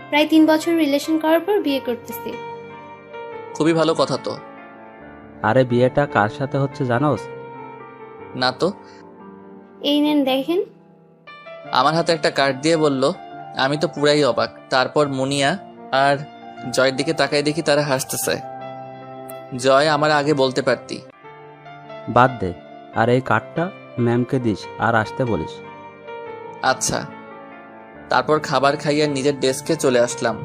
প্রায় 3 বছর রিলেশন করার পর বিয়ে করতেছি। খুবই ভালো কথা তো। আরে বিয়েটা কার সাথে হচ্ছে জানোস? না তো। এই নেন দেখেন। আমার হাতে একটা কার্ড দিয়ে বলল। আমি তো পুরাই অবাক। তারপর মুনিয়া আর জয়ের দিকে তাকাই দেখি তারা হাসতেছে। জয়, আমার আগে বলতে পারতি। বাদ দে, আর এই কার্ডটা ম্যামকে দিস আর আসতে বলিস। আচ্ছা। তারপর খাবার খাইয়ে নিজের ডেস্কে চলে আসলাম।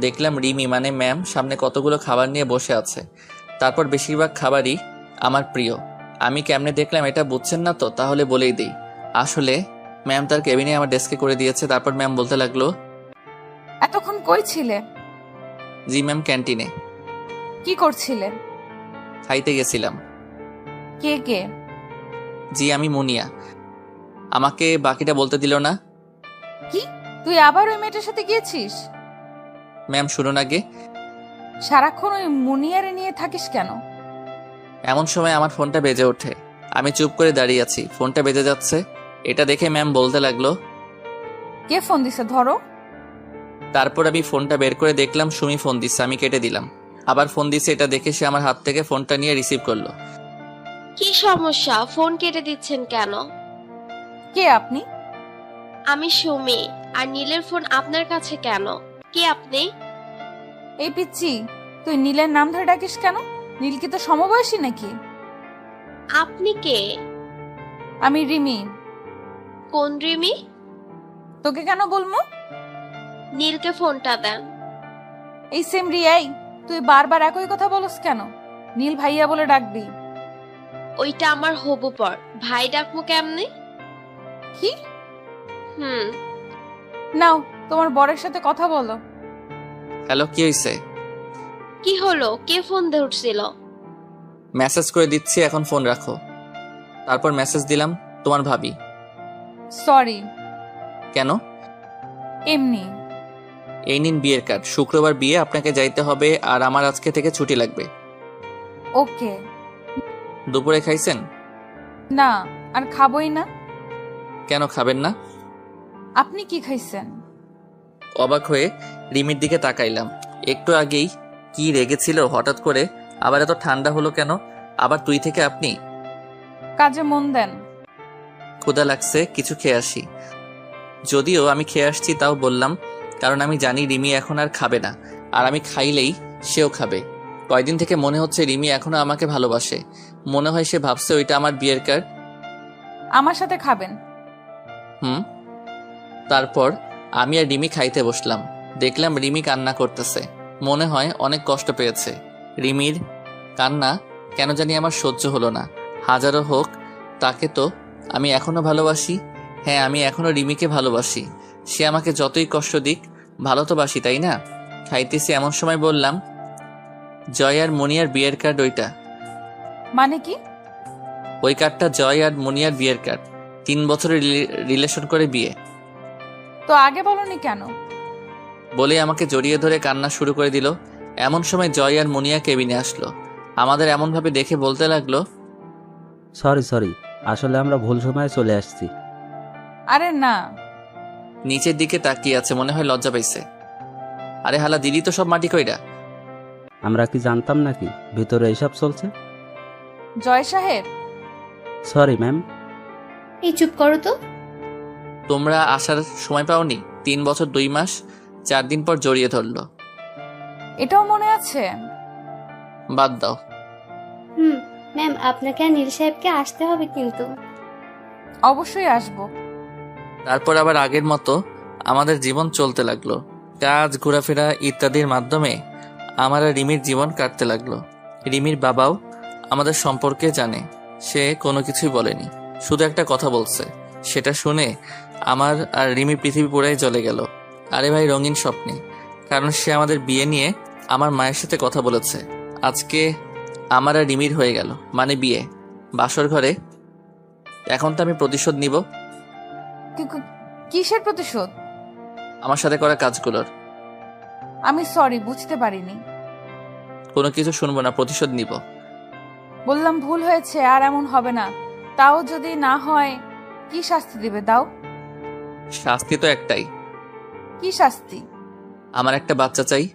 দেখলাম রিমি মানে ম্যাম সামনে কতগুলো খাবার নিয়ে বসে আছে। তারপর বেশিরভাগ খাবারই আমার প্রিয়। আমি কেমনে দেখলাম এটা বুঝছেন না তো? তাহলে বলেই দিই। আসলে ম্যাম তার কেবিনে আমার ডেস্কে করে দিয়েছে। তারপর ম্যাম বলতে লাগলো, এতক্ষণ কই ছিলে? জি ম্যাম, ক্যান্টিনে। কি করছিলে? খাইতে গেছিলাম। কে কে? জি, আমি মুনিয়া। আমাকে বাকিটা বলতে দিল না। কি, তুই আবার ওই মেয়েটার সাথে গিয়েছিস? ম্যাম শুনুন আগে। সারাক্ষণ ওই মুনিয়ারে নিয়ে থাকিস কেন? এমন সময় আমার ফোনটা বেজে ওঠে। আমি চুপ করে দাঁড়িয়ে আছি। ফোনটা বেজে যাচ্ছে। এটা দেখে ম্যাম বলতে লাগলো, কে ফোন দিছে ধরো। তারপর আমি ফোনটা বের করে দেখলাম সুমি ফোন দিচ্ছে। আমি কেটে দিলাম। আবার ফোন দিচ্ছে। এটা দেখে সে আমার হাত থেকে ফোনটা নিয়ে রিসিভ করলো। কি সমস্যা? ফোন কেটে দিচ্ছেন কেন? কে আপনি? আমি সুমি। আর নীলের ফোন আপনার কাছে কেন? কে আপনি? এই পিচ্ছি, তুই নীলের নাম ধরে ডাকিস কেন? নীল কি তো সমবয়সী নাকি? আপনি কে? আমি রিমি। কোন রিমি? তোকে কেন বলবো? নীলকে ফোনটা দেন। এই সেম রিয়াই, তুই বারবার একই কথা বলস কেন? নীল ভাইয়া বলে ডাকবি। ওইটা আমার হবু পর, ভাই ডাকবো কেমনে? কি? হুম। নাও তোমার বরের সাথে কথা বলো। হ্যালো, কি হয়েছে? কি হলো? কে ফোন দিয়ে উঠছিল? মেসেজ করে দিচ্ছি, এখন ফোন রাখো। তারপর মেসেজ দিলাম, তোমার ভাবি। সরি। কেন? এমনি। এই নিন বিয়ের কার্ড। শুক্রবার বিয়ে, আপনাকে যাইতে হবে আর আমার আজকে থেকে ছুটি লাগবে। ওকে। দুপুরে খাইছেন? না, আর খাবোই না। কেন খাবেন না? আপনি কি খাইছেন? অবাক হয়ে রিমির দিকে তাকাইলাম। একটু আগেই কি রেগেছিল, হঠাৎ করে আবার এত ঠান্ডা হলো কেন? আবার তুই থেকে আপনি? কাজে মন দেন। ক্ষুধা লাগছে, কিছু খেয়ে আসি। যদিও আমি খেয়ে আসছি তাও বললাম, কারণ আমি জানি রিমি এখন আর খাবে না, আর আমি খাইলেই সেও খাবে। কয়দিন থেকে মনে হচ্ছে রিমি এখনো আমাকে ভালোবাসে। মনে হয় সে ভাবছে ওইটা আমার বিয়ের কার্ড। আমার সাথে খাবেন? তারপর আমি আর রিমি খাইতে বসলাম। দেখলাম রিমি কান্না করতেছে, মনে হয় অনেক কষ্ট পেয়েছে। রিমির কান্না কেন জানি আমার সহ্য হলো না। হাজারো হোক, তাকে তো আমি এখনো ভালোবাসি। হ্যাঁ, আমি এখনো রিমিকে ভালোবাসি। সে আমাকে যতই কষ্ট দিক, ভালো তো বাসি, তাই না? খাইতেছি এমন সময় বললাম, জয় আর মনিয়ার বিয়ের কার্ড ওইটা। মানে কি? ওই কার্ডটা জয় আর মনিয়ার বিয়ের কার্ড। 3 বছরের রিলেশন করে বিয়ে। তো আগে বলনি কেন? বলে আমাকে জড়িয়ে ধরে কান্না শুরু করে দিল। এমন সময় জয় আর মনিয়া কেবিনে আসলো। আমাদের এমনভাবে দেখে বলতে লাগলো, সরি, আসলে আমরা ভুল সময়ে চলে আসছি। আরে না। নিচের দিকে তাকিয়ে আছে, মনে হয় লজ্জা পাইছে। আরে হালা, দিদি তো সব মাটি কইরা। আমরা কি জানতাম নাকি ভিতরে এইসব চলছে? জয় সাহেব। Sorry ma'am. এই চুপ করো তো। তোমরা আসার সময় পাওনি? 3 বছর 2 মাস 4 দিন পর জড়িয়ে ধরলো। এটাও মনে আছে? বাদ দাও। ম্যাম, আপনাকে আর নীল সাহেবকে আসতে হবে কিন্তু। অবশ্যই আসবো। তারপর আবার আগের মতো আমাদের জীবন চলতে লাগলো। কাজ, ঘোরাফেরা ইত্যাদির মাধ্যমে আমার আর রিমির জীবন কাটতে লাগলো। রিমির বাবাও আমাদের সম্পর্কে জানে। সে কোনো কিছুই বলেনি, শুধু একটা কথা বলছে। সেটা শুনে আমার আর রিমি পৃথিবী পুরাই জ্বলে গেল। আরে ভাই, রঙিন স্বপ্নে। কারণ সে আমাদের বিয়ে নিয়ে আমার মায়ের সাথে কথা বলেছে। আজকে আমার আর রিমির হয়ে গেল, মানে বিয়ে, বাসর ঘরে। এখন তো আমি প্রতিশোধ নিব। কিসের প্রতিশোধ? আমার সাথে করা কাজগুলোর। আমি সরি, বুঝতে পারিনি। কোনো কিছু শুনবো না, প্রতিশোধ নিব। বললাম ভুল হয়েছে, আর এমন হবে না। তাও যদি না হয়, কি শাস্তি দিবে দাও? শাস্তি তো একটাই। কি শাস্তি? আমার একটা বাচ্চা চাই।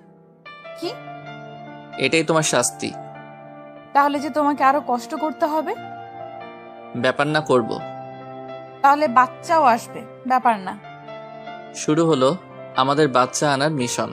কি? এটাই তোমার শাস্তি। তাহলে যে তোমাকে আরো কষ্ট করতে হবে? ব্যাপার না, করব। তাহলে বাচ্চাও আসবে, ব্যাপার না। শুরু হলো আমাদের বাচ্চা আনার মিশন।